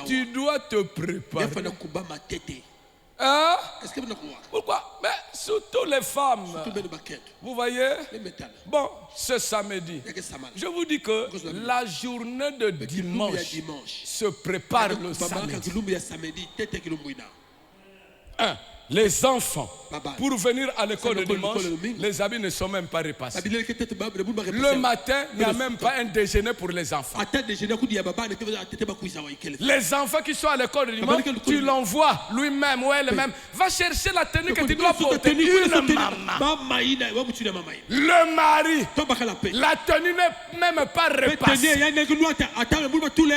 tu dois te préparer. Hein? Pourquoi? Mais surtout les femmes. Vous voyez? Bon, ce samedi, je vous dis que la journée de dimanche se prépare le samedi. Les enfants pour venir à l'école de dimanche, les habits ne sont même pas repassés. Le matin, il n'y a même pas un déjeuner pour les enfants. Les enfants qui sont à l'école de dimanche, tu l'envoies lui-même ou elle-même. Va chercher la tenue que tu dois porter. Une maman. Le mari, la tenue n'est même pas repassée.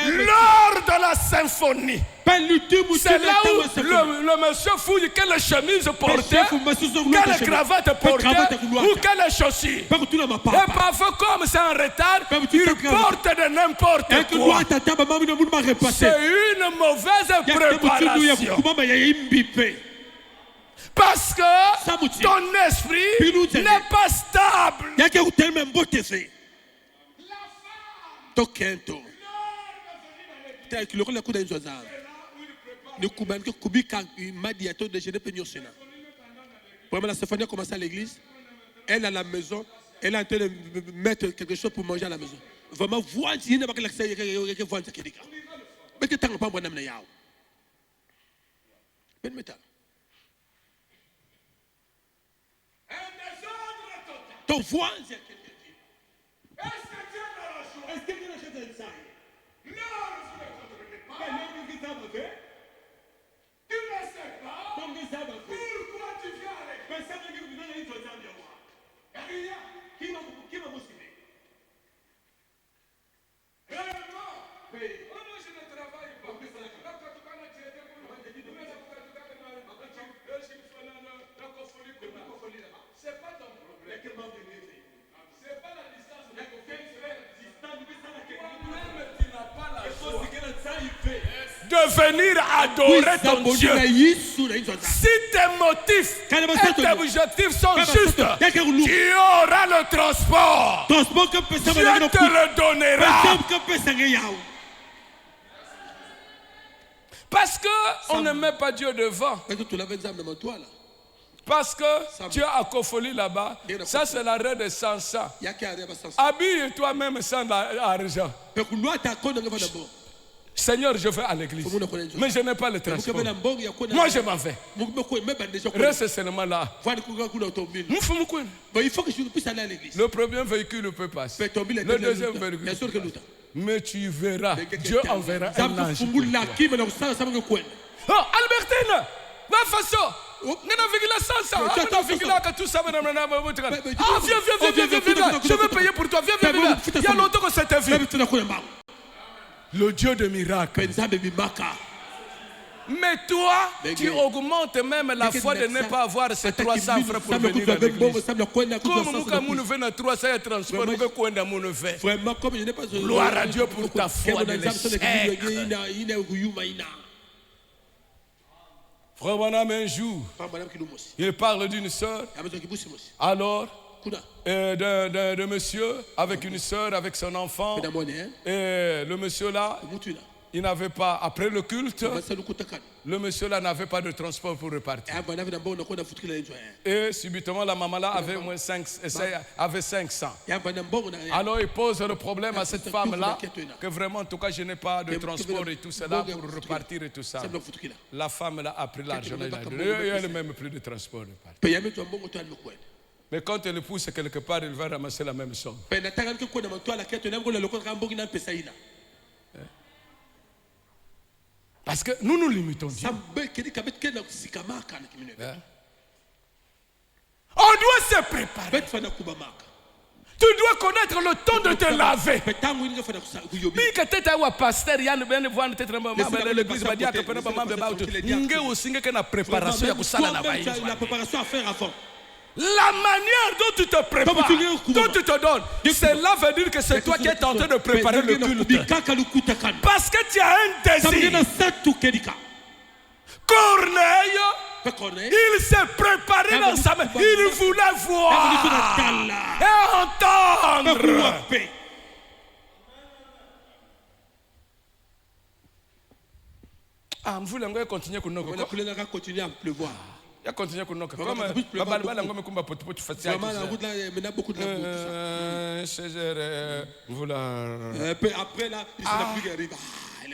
Lors de la symphonie, c'est là où le monsieur fouille quelle chemise porter, quelle cravate porter ou quelle chaussure. Et parfois, comme c'est en retard, il porte de n'importe quoi. C'est une mauvaise préparation. Parce que ton esprit n'est pas stable. La Stéphanie a commencé à l'église. Elle à la maison, elle est en train de mettre quelque chose pour manger à la maison. Vraiment, voir si il n'y a pas que l'accès, voir ce qu'il y a. Mais tu n'as pas bon âme. Ben métal. Ton voix, c'est quelqu'un. Est-ce que Dieu n'a la joie? Est-ce que Dieu n'a pas ça? Non, je ne sais pas. Tu ne sais pas. Pourquoi tu viens avec? Mais ça veut dire que vous avez une chose à dire. Qui m'a motivé? Réellement. Moi, je ne travaille pas. C'est pas ton problème. C'est pas la distance. Toi-même, tu n'as pas la joie de venir adorer ton Dieu. Si tes motifs et tes objectifs sont justes, tu auras le transport. Dieu te le donnera. Parce qu'on ne met pas Dieu devant. Parce que tu as Akofoli là-bas. Ça, c'est la reine de Sansa. Habille toi-même sans argent. Seigneur, je vais à l'église. Mais je n'ai pas le transport. Moi, je m'en vais. Reste seulement là. Il faut que je puisse aller à l'église. Le premier véhicule peut passer. Le deuxième véhicule. Mais tu verras. Dieu enverra un ange. Oh, Albertine! Va façon! Viens. Je vais payer pour toi. Viens. Il y a longtemps que c'était vu. Le Dieu de miracle. Mais toi, tu augmentes même la foi de ne pas avoir ces 300 francs pour venir à l'église. Comme nous venons 300 transports, comme je n'ai pas gloire à Dieu pour ta foi de l'échec. Frère Bonhomme, un jour, il parle d'une sœur, alors, de monsieur, avec une sœur, avec son enfant, et le monsieur là, il n'avait pas, après le culte, le monsieur là n'avait pas de transport pour repartir. Et subitement, la maman là avait moins 500. Alors il pose le problème à cette femme là, que vraiment, en tout cas, je n'ai pas de transport et tout cela pour repartir et tout ça. La femme là a pris l'argent, elle n'a même plus de transport. Mais quand elle pousse quelque part, il va ramasser la même somme. Parce que nous limitons Dieu. On doit se préparer. Tu dois connaître le temps de te laver. La manière dont tu te prépares, dont tu te donnes, cela veut dire que c'est toi qui es en train de préparer le culte. Parce que tu as un désir. Corneille, il s'est préparé dans sa main. Il voulait voir et entendre. Vous voulez continuer à pleuvoir. Il a continué à nous comme après là, il n'a plus arrivé.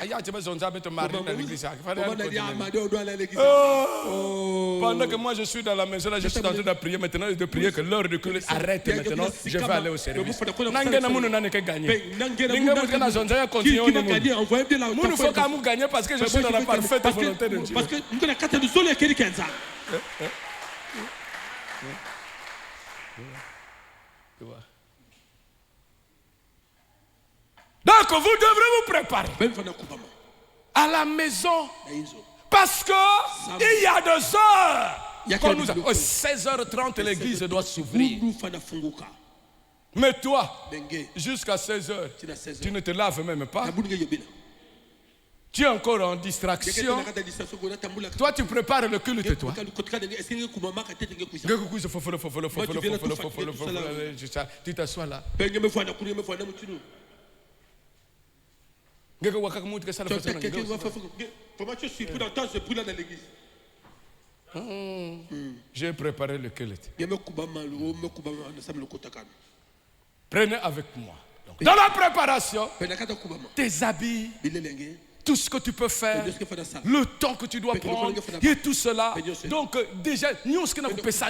Aïe, tu vas te marier dans l'église. Oh. Pendant que moi je suis dans la maison, là, je suis en train de prier maintenant, de prier que l'heure de culte arrête maintenant. Je vais aller au service. Il faut quand même gagner parce que je suis dans la parfaite volonté de Dieu. Parce que nous avons 4 de sol et quelqu'un. Donc vous devrez vous préparer à la maison parce que il y a 2 heures. Quand nous 16h30 l'église doit s'ouvrir. Mais toi, jusqu'à 16h, tu ne te laves même pas. Tu es encore en distraction. Toi, tu prépares le culte, toi. Tu t'assois là. J'ai préparé le culte. Prenez avec moi. Donc, dans la préparation, tes habits, tout ce que tu peux faire, le temps que tu dois prendre, et tout cela. Donc, déjà, nous, ce que nous faisons,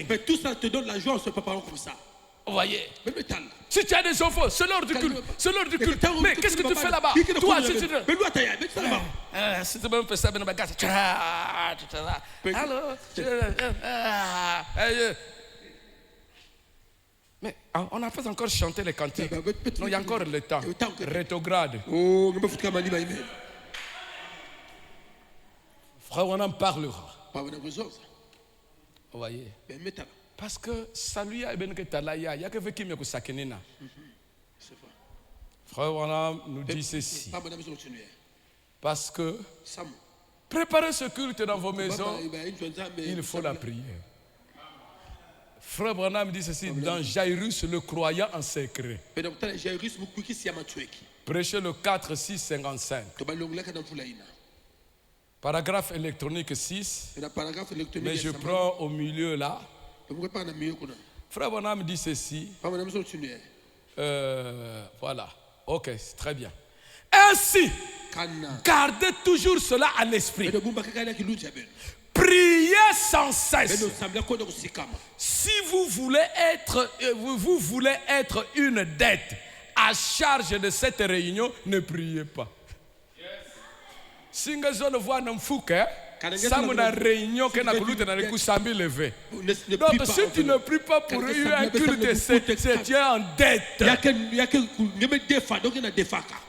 mais tout ça te donne la joie en se préparant comme ça. Vous voyez? Si tu as des enfants, c'est l'heure du culte. C'est l'heure du culte. Mais qu'est-ce que tu fais là-bas? Toi, si tu te fais ça, mais on n'a pas encore chanté les cantiques. Non, il y a encore le temps. Rétrograde. Frère, on en parlera. Vous voyez? Parce que ça lui a bien que talaya, il y a que qui me kusakenina. Frère Branham nous dit ceci. Parce que préparer ce culte dans vos maisons, il faut la prière. Frère Branham dit ceci dans Jairus le croyant en secret. Prêchez le 4, 6, 55. Paragraphe électronique 6. Mais je prends au milieu là. Frère Branham dit ceci. Voilà. Ok, très bien. Ainsi, gardez toujours cela à l'esprit. Priez sans cesse. Si vous voulez être une dette à charge de cette réunion, ne priez pas. Si vous voyez un fouque, ça me une réunion que nous sambi levé. Donc si tu ne pries pas pour un culte, c'est tu es en dette.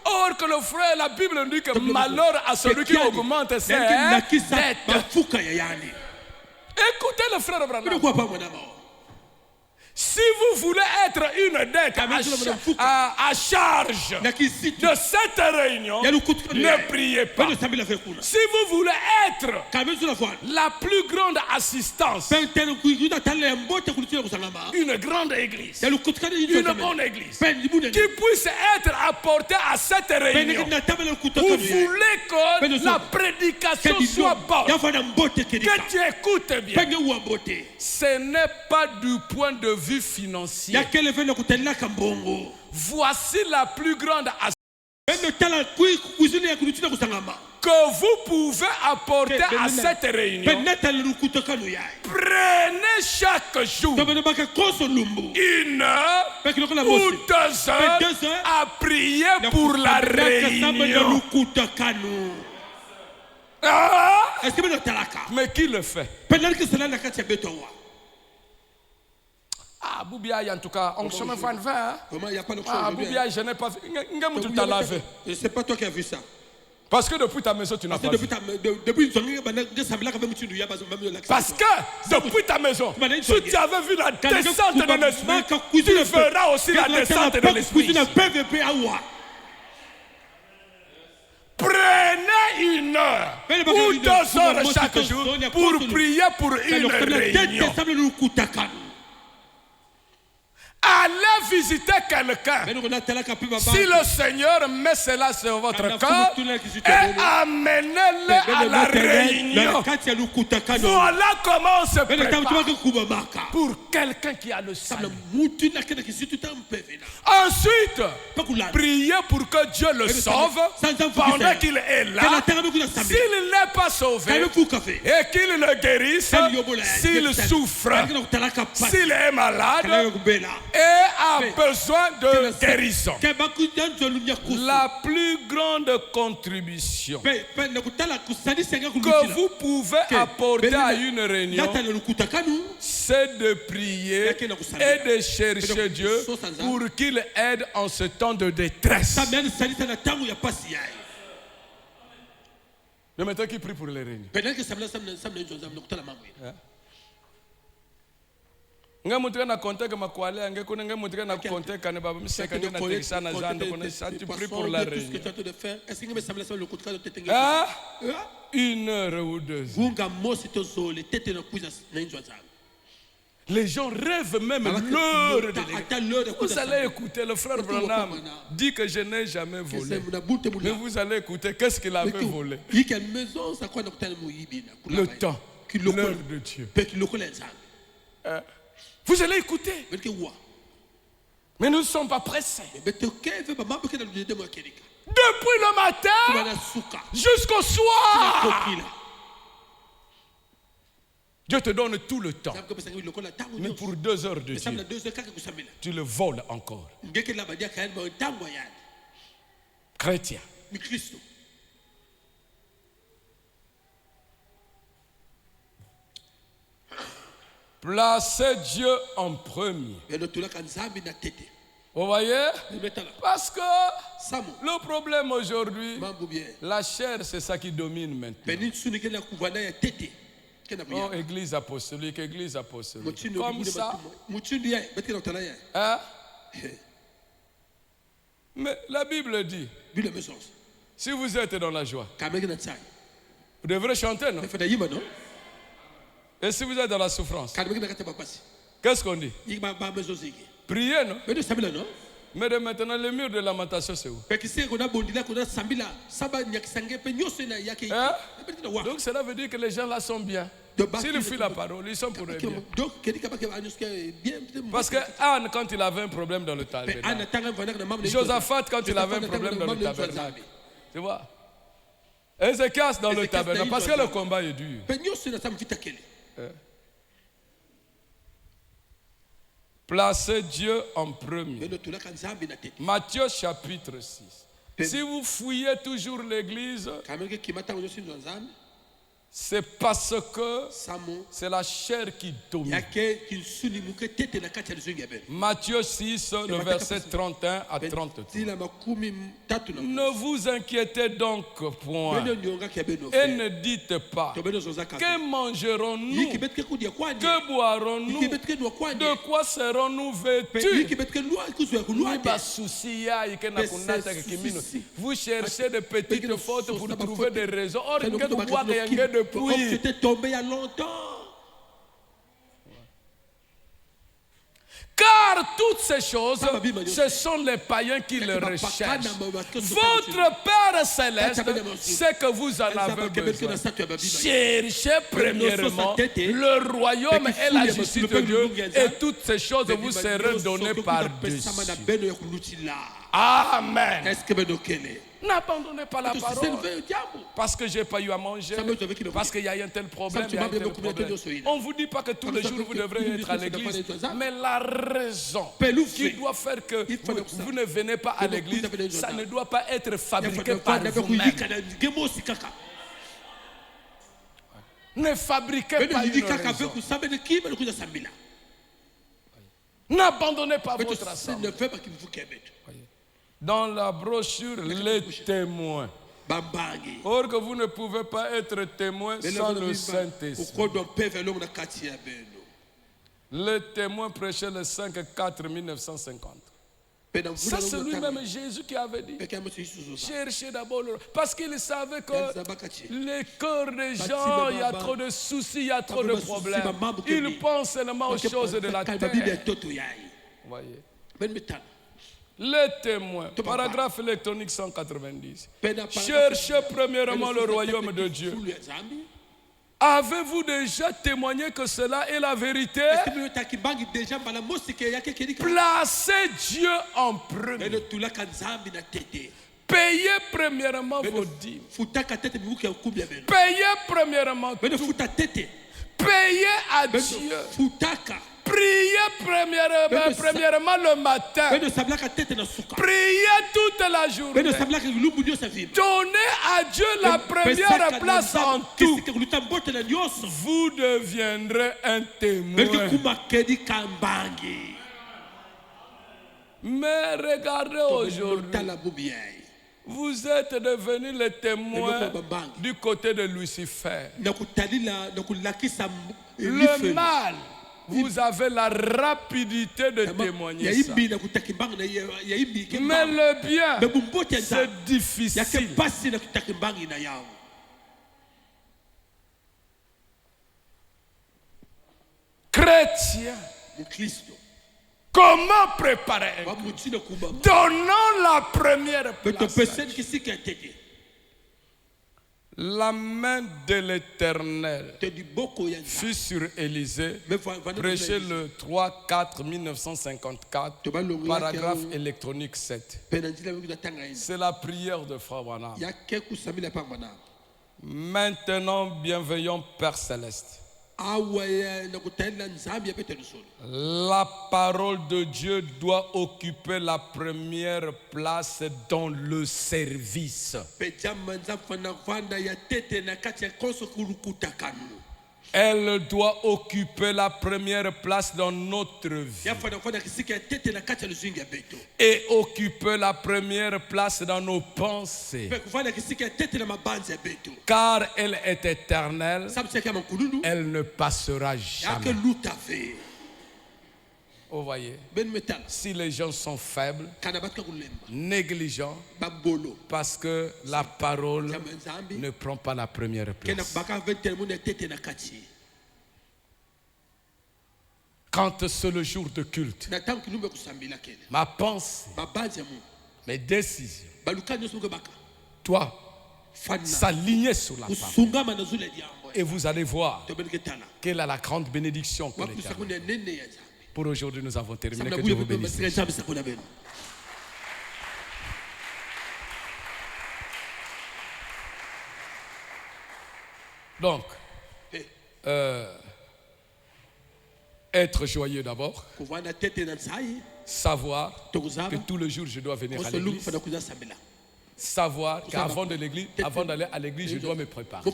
Or que le frère, la Bible dit que malheur à celui qui augmente ses dettes. Écoutez le frère Branham. Si vous voulez être une dette à charge de cette réunion, ne priez pas. Si vous voulez être la plus grande assistance, une grande église, une bonne église, qui puisse être apportée à cette réunion, vous voulez que la prédication soit bonne, que tu écoutes bien. Ce n'est pas du point de vue financier. Voici la plus grande assistance que vous pouvez apporter à cette réunion. Prenez chaque jour 1 heure ou 2 heures à prier pour la réunion. Mais qui le fait? Ah, Boubia, en tout cas, on se met 20. Ah, Boubia, je n'ai pas vu. C'est pas toi qui as vu ça. Parce que depuis ta maison, tu n'as pas vu. Parce que depuis ta maison, si tu avais vu la descente de l'esprit, tu verras aussi la descente de l'esprit. Prenez 1 heure ou 2 heures chaque jour pour prier pour une réunion. Allez visiter quelqu'un. Si le Seigneur met cela sur votre cœur et amenez-le à la réunion. Voilà comment on se prépare. pour quelqu'un qui a le Sabla salut. mutu na kena kisitu tampevena. Ensuite, Pakula. priez pour que Dieu le sauve pendant qu'il est là. S'il n'est pas sauvé et qu'il le guérisse, s'il souffre, s'il est malade et a besoin de guérison. La plus grande contribution que vous pouvez apporter à une réunion, c'est de prier et de chercher Dieu pour qu'il aide en ce temps de détresse. Mais maintenant qui prie pour les réunions. Nga mutuka na contacte makwale ange kuna nga mutuka na contacte kana baba miseka na tekisa na zando kuna ça tu pries pour la réunion. Une heure ou deux. Les gens rêvent même l'heure de l'église. Vous allez écouter, le frère Branham dit que je n'ai jamais volé. Mais vous allez écouter, qu'est-ce qu'il avait volé? Le temps, l'heure de Dieu. Vous allez écouter. Mais nous ne sommes pas pressés. Depuis le matin jusqu'au soir. Dieu te donne tout le temps. Mais pour 2 heures de Dieu, tu le voles encore. Chrétien. Placez Dieu en premier. Vous voyez? Parce que le problème aujourd'hui, la chair, c'est ça qui domine maintenant. Oh, église apostolique, église apostolique. Comme ça. Hein? Mais la Bible dit, si vous êtes dans la joie, vous devrez chanter, non? Et si vous êtes dans la souffrance, qu'est-ce qu'on dit? Priez, non? Mais de maintenant, le mur de lamentation, c'est où? Hein? Donc cela veut dire que les gens là sont bien. S'ils fuient la parole, ils sont pour eux bien. Parce que Anne, quand il avait un problème dans le tabernacle, Josaphat, quand il avait un problème dans le tabernacle, tu vois, Ézéchias dans le tabernacle, parce que le combat est dur. Placez Dieu en premier. Matthieu chapitre 6. Si vous fouillez toujours l'église, c'est parce que c'est la chair qui domine. Matthieu 6, le verset 31 à 33. Ne vous inquiétez donc point et ne dites pas que mangerons-nous, que boirons-nous, de quoi serons-nous vêtus. Vous cherchez de petites fautes pour trouver des raisons. Or, comme tu étais tombé il y a longtemps. Car toutes ces choses, ce sont les païens qui le recherchent. Votre Père Céleste sait que vous en avez besoin. Cherchez premièrement le royaume et la justice de Dieu, et toutes ces choses vous seront données par-dessus. Amen. N'abandonnez pas la parole parce que je n'ai pas eu à manger, parce qu'il y a un tel problème, il y a un tel problème. On ne vous dit pas que tous les jours vous devrez être à l'église, mais la raison qui doit faire que vous ne venez pas à l'église, ça ne doit pas être fabriqué par vous-même. Ne fabriquez pas une raison. N'abandonnez pas votre assemblée. Dans la brochure, les témoins. Or que vous ne pouvez pas être témoin sans le Saint-Esprit. Les témoins prêchaient le 5-4-1950. Ça, c'est lui-même Jésus qui avait dit. Cherchez d'abord le... Parce qu'il savait que les cœurs des gens, il y a trop de soucis, il y a trop de problèmes. Ils pensent seulement aux choses de la terre. Vous voyez? Les témoins, paragraphe électronique 190. Cherchez premièrement le royaume de Dieu Avez-vous déjà témoigné que cela est la vérité? Placez Dieu en premier. Payez premièrement vos dîmes. Payez premièrement tout. Payez à Dieu. Priez premièrement le matin. Priez toute la journée. Donnez à Dieu la première place en tout. Vous deviendrez un témoin. Mais regardez aujourd'hui. Vous êtes devenus les témoins du côté de Lucifer. Le mal, vous avez la rapidité de témoigner ça. Mais le bien, c'est difficile. Chrétien, comment préparer un culte? Donnons la première place. La main de l'Éternel fut sur Élisée, prêché le 3-4-1954, paragraphe électronique 7. C'est la prière de Frère Branham. Maintenant, bienveillant Père Céleste. La parole de Dieu doit occuper la première place dans le service. Elle doit occuper la première place dans notre vie. Et occuper la première place dans nos pensées. Car elle est éternelle. Elle ne passera jamais. Vous voyez, si les gens sont faibles, négligents, parce que la parole ne prend pas la première place. Quand c'est le jour de culte, ma pensée, mes décisions, toi, s'aligner sur la parole. Et vous allez voir quelle est la grande bénédiction que l'Éternel. Pour aujourd'hui, nous avons terminé. Que Dieu vous bénisse. Donc, être joyeux d'abord. Savoir que tout le jour, je dois venir à l'église. Savoir qu'avant d'aller à l'église, je dois me préparer.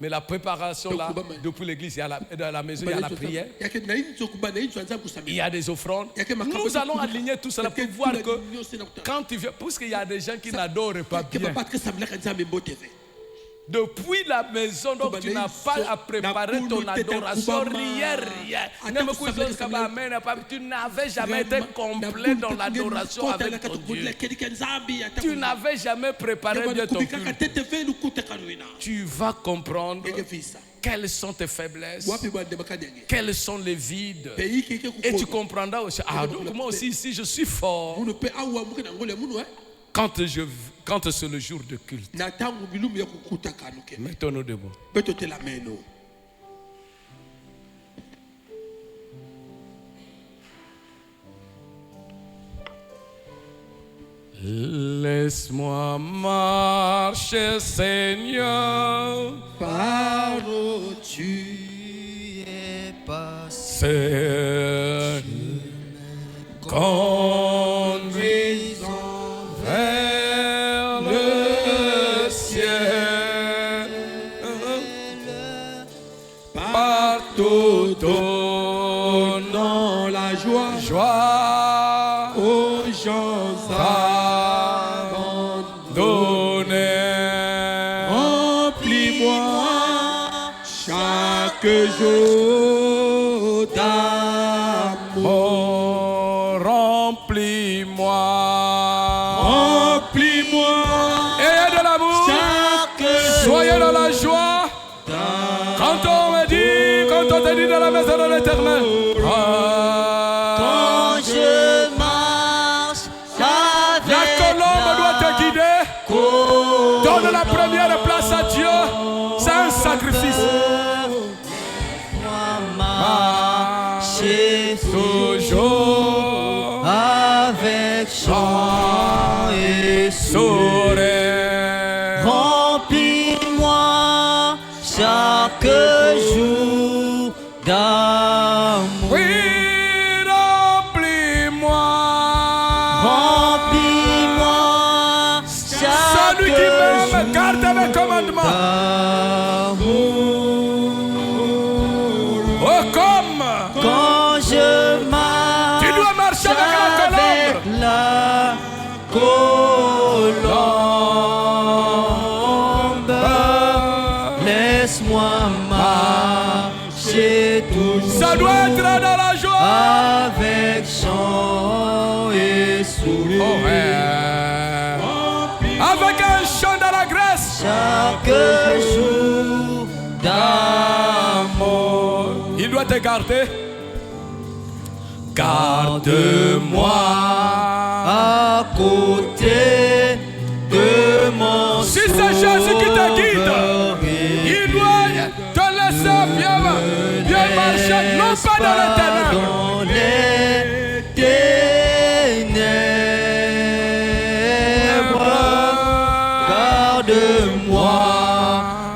Mais la préparation là, depuis l'église, dans la maison, il y a la prière. Il y a des offrandes. Nous allons aligner tout cela pour voir que quand tu viens, puisqu'il y a des gens qui n'adorent pas bien. Depuis la maison, donc tu n'as pas à préparer ton adoration, rien. Tu n'avais jamais été complet dans l'adoration avec ton Dieu. Tu n'avais jamais préparé bien ton culte. Tu vas comprendre quelles sont tes faiblesses, quels sont les vides. Et tu comprendras aussi, donc moi aussi ici je suis fort. Quand c'est le jour de culte, mettons-nous debout. Laisse-moi marcher, Seigneur, par où tu es passé, conduisant vers le ciel, partout donnant la joie aux gens abandonnés. Remplis-moi chaque jour d'amour. Remplis-moi. Ayez de l'amour. Soyez dans la joie. Quand on te dit dans la maison de l'Éternel. Quand je marche avec la colombe doit te guider. Donne la première place à Dieu. C'est un sacrifice. marcher toujours avec chant et sourire. Remplis-moi chaque jour d'amour. Oui, remplis-moi. Remplis-moi chaque Celui qui m'aime, jour garde mes commandements. d'amour. Oh, comme Quand je marche tu dois marcher avec la colombe, laisse-moi marcher toujours ça doit être dans la joie. avec chant et sourire. Oh, ouais. Avec un chant dans la grâce. Chaque jour d'amour. Il doit te garder. Garde-moi À côté de mon Si c'est Jésus qui te guide, il doit te laisser bien marcher, non pas dans les ténèbres. Dans les ténèbres, garde-moi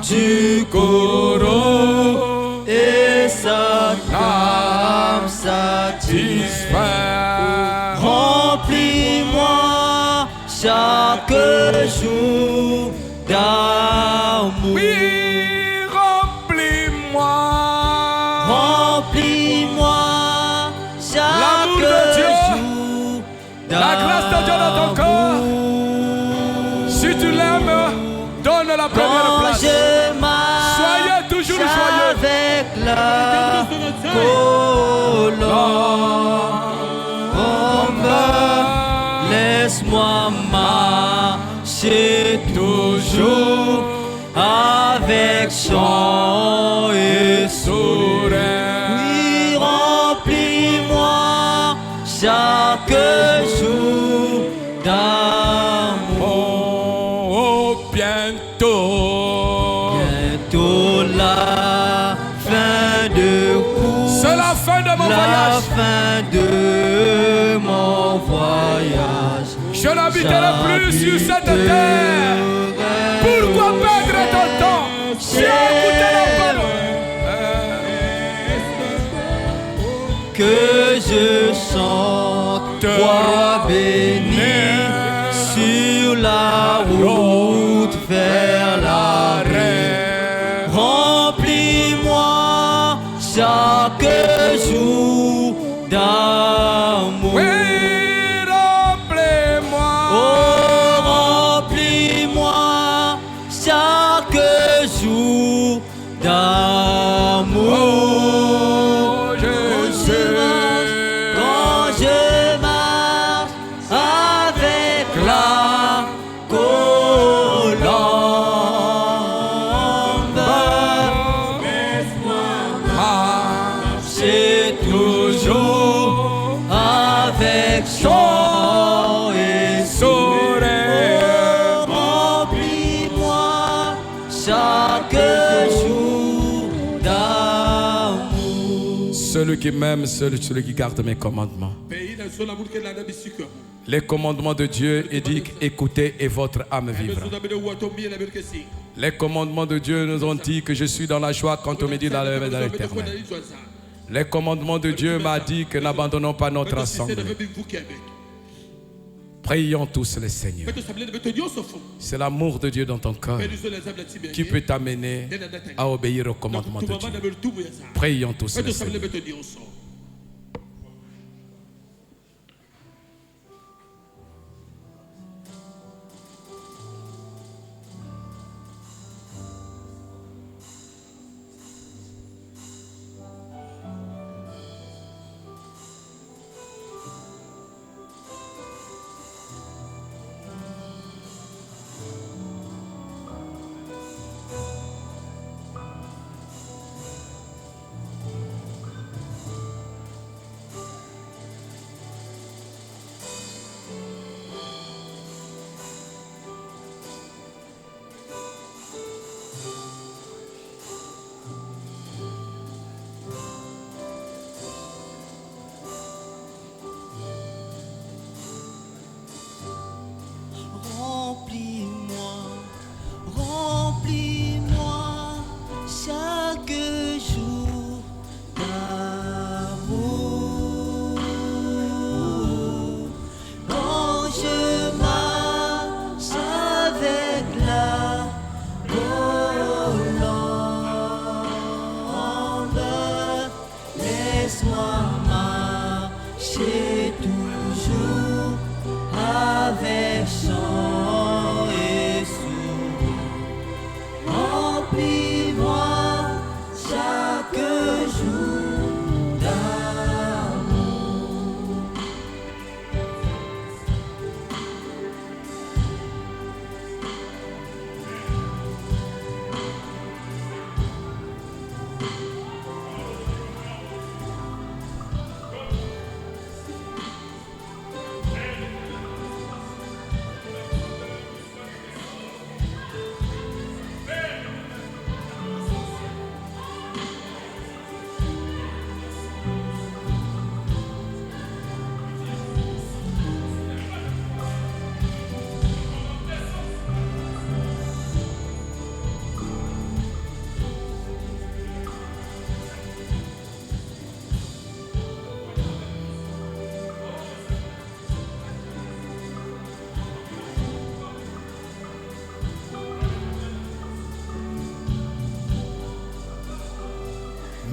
du courroux et sa âme satisfaite. Remplis-moi chaque jour d'amour. Oui, remplis-moi. Remplis-moi chaque L'amour de Dieu, jour la grâce de Dieu dans ton corps. Si tu l'aimes, donne la première Quand place. je marche Soyez toujours joyeux. avec la colombe, laisse-moi marcher toujours avec chant et sourire. Oui, remplis-moi chaque jour d'amour. Oh, bientôt. Bientôt la fin de course. C'est la fin de mon La voyage. fin de mon voyage. Je n'habiterai plus sur cette terre. Pourquoi perdre ton temps? J'ai écouté la parole. Que je chante, roi béni, sur la route vers l'arrêt. Remplis-moi chaque jour d'amour. Oui, remplis-moi. Oh, remplis-moi chaque jour d'amour. Oh, Jésus. Quand je marche avec la colombe, c'est toujours avec chant et sourire. Remplis-moi chaque jour d'amour. Celui qui m'aime, celui qui garde mes commandements. Les commandements de Dieu édiquent, écoutez et votre âme vivra. Les commandements de Dieu nous ont dit que je suis dans la joie quand on me dit d'aller dans l'éternel. Les commandements de Dieu m'ont dit que n'abandonnons pas notre assemblée. Prions tous le Seigneur. C'est l'amour de Dieu dans ton cœur qui peut t'amener à obéir aux commandements de Dieu. Prions tous le Seigneur. laisse-moi marcher toujours avec chant et sourire. Remplis-moi chaque jour d'amour.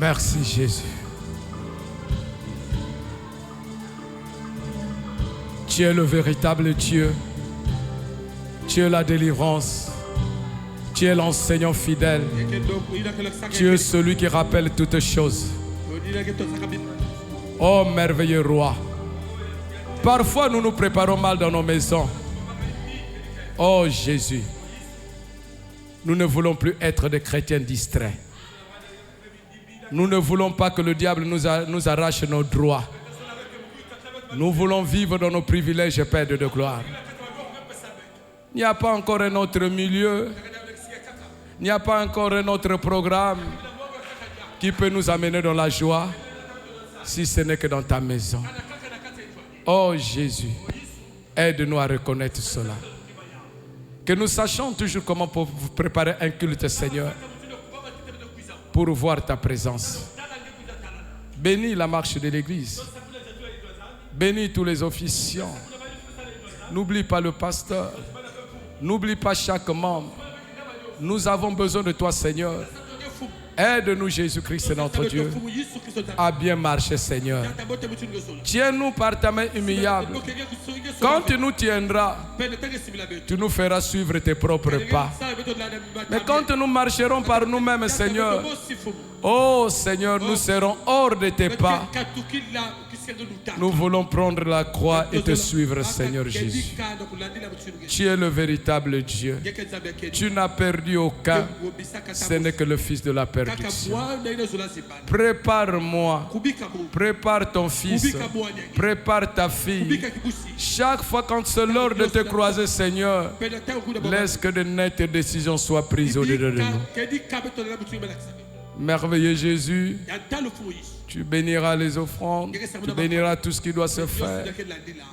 Merci Jésus. Tu es le véritable Dieu. Tu es la délivrance. Tu es l'enseignant fidèle. Tu es celui qui rappelle toutes choses. Oh merveilleux roi. Parfois nous nous préparons mal dans nos maisons. Oh Jésus. Nous ne voulons plus être des chrétiens distraits. Nous ne voulons pas que le diable nous arrache nos droits. Nous voulons vivre dans nos privilèges, Père de gloire. Il n'y a pas encore un autre milieu. Il n'y a pas encore un autre programme qui peut nous amener dans la joie si ce n'est que dans ta maison. Oh Jésus, aide-nous à reconnaître cela. Que nous sachions toujours comment préparer un culte, Seigneur, pour voir ta présence. Bénis la marche de l'église. Bénis tous les officiants. N'oublie pas le pasteur. N'oublie pas chaque membre. Nous avons besoin de toi, Seigneur. Aide-nous, Jésus-Christ, notre Dieu, à bien marcher, Seigneur. Tiens-nous par ta main humiliable. Quand tu nous tiendras, tu nous feras suivre tes propres pas. Mais quand nous marcherons par nous-mêmes, Seigneur, oh Seigneur, nous serons hors de tes pas. Nous voulons prendre la croix et te suivre, Seigneur Jésus. Tu es le véritable Dieu. Tu n'as perdu aucun. Ce n'est que le Fils de la perdition. Prépare-moi. Prépare ton fils. Prépare ta fille. Chaque fois quand c'est l'heure de te croiser, Seigneur, laisse que de nettes décisions soient prises au-dedans de nous. Merveilleux Jésus, tu béniras les offrandes, tu béniras tout ce qui doit se faire.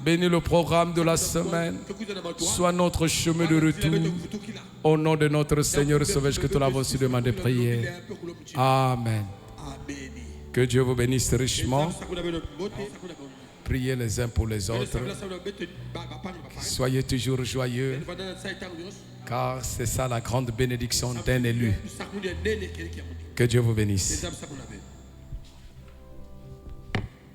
Bénis le programme de la semaine. Sois notre chemin de retour. Au nom de notre Seigneur et Sauveur, que tu l'as aussi demandé prière. Amen. Que Dieu vous bénisse richement. Priez les uns pour les autres. Soyez toujours joyeux, car c'est ça la grande bénédiction d'un élu. Que Dieu vous bénisse.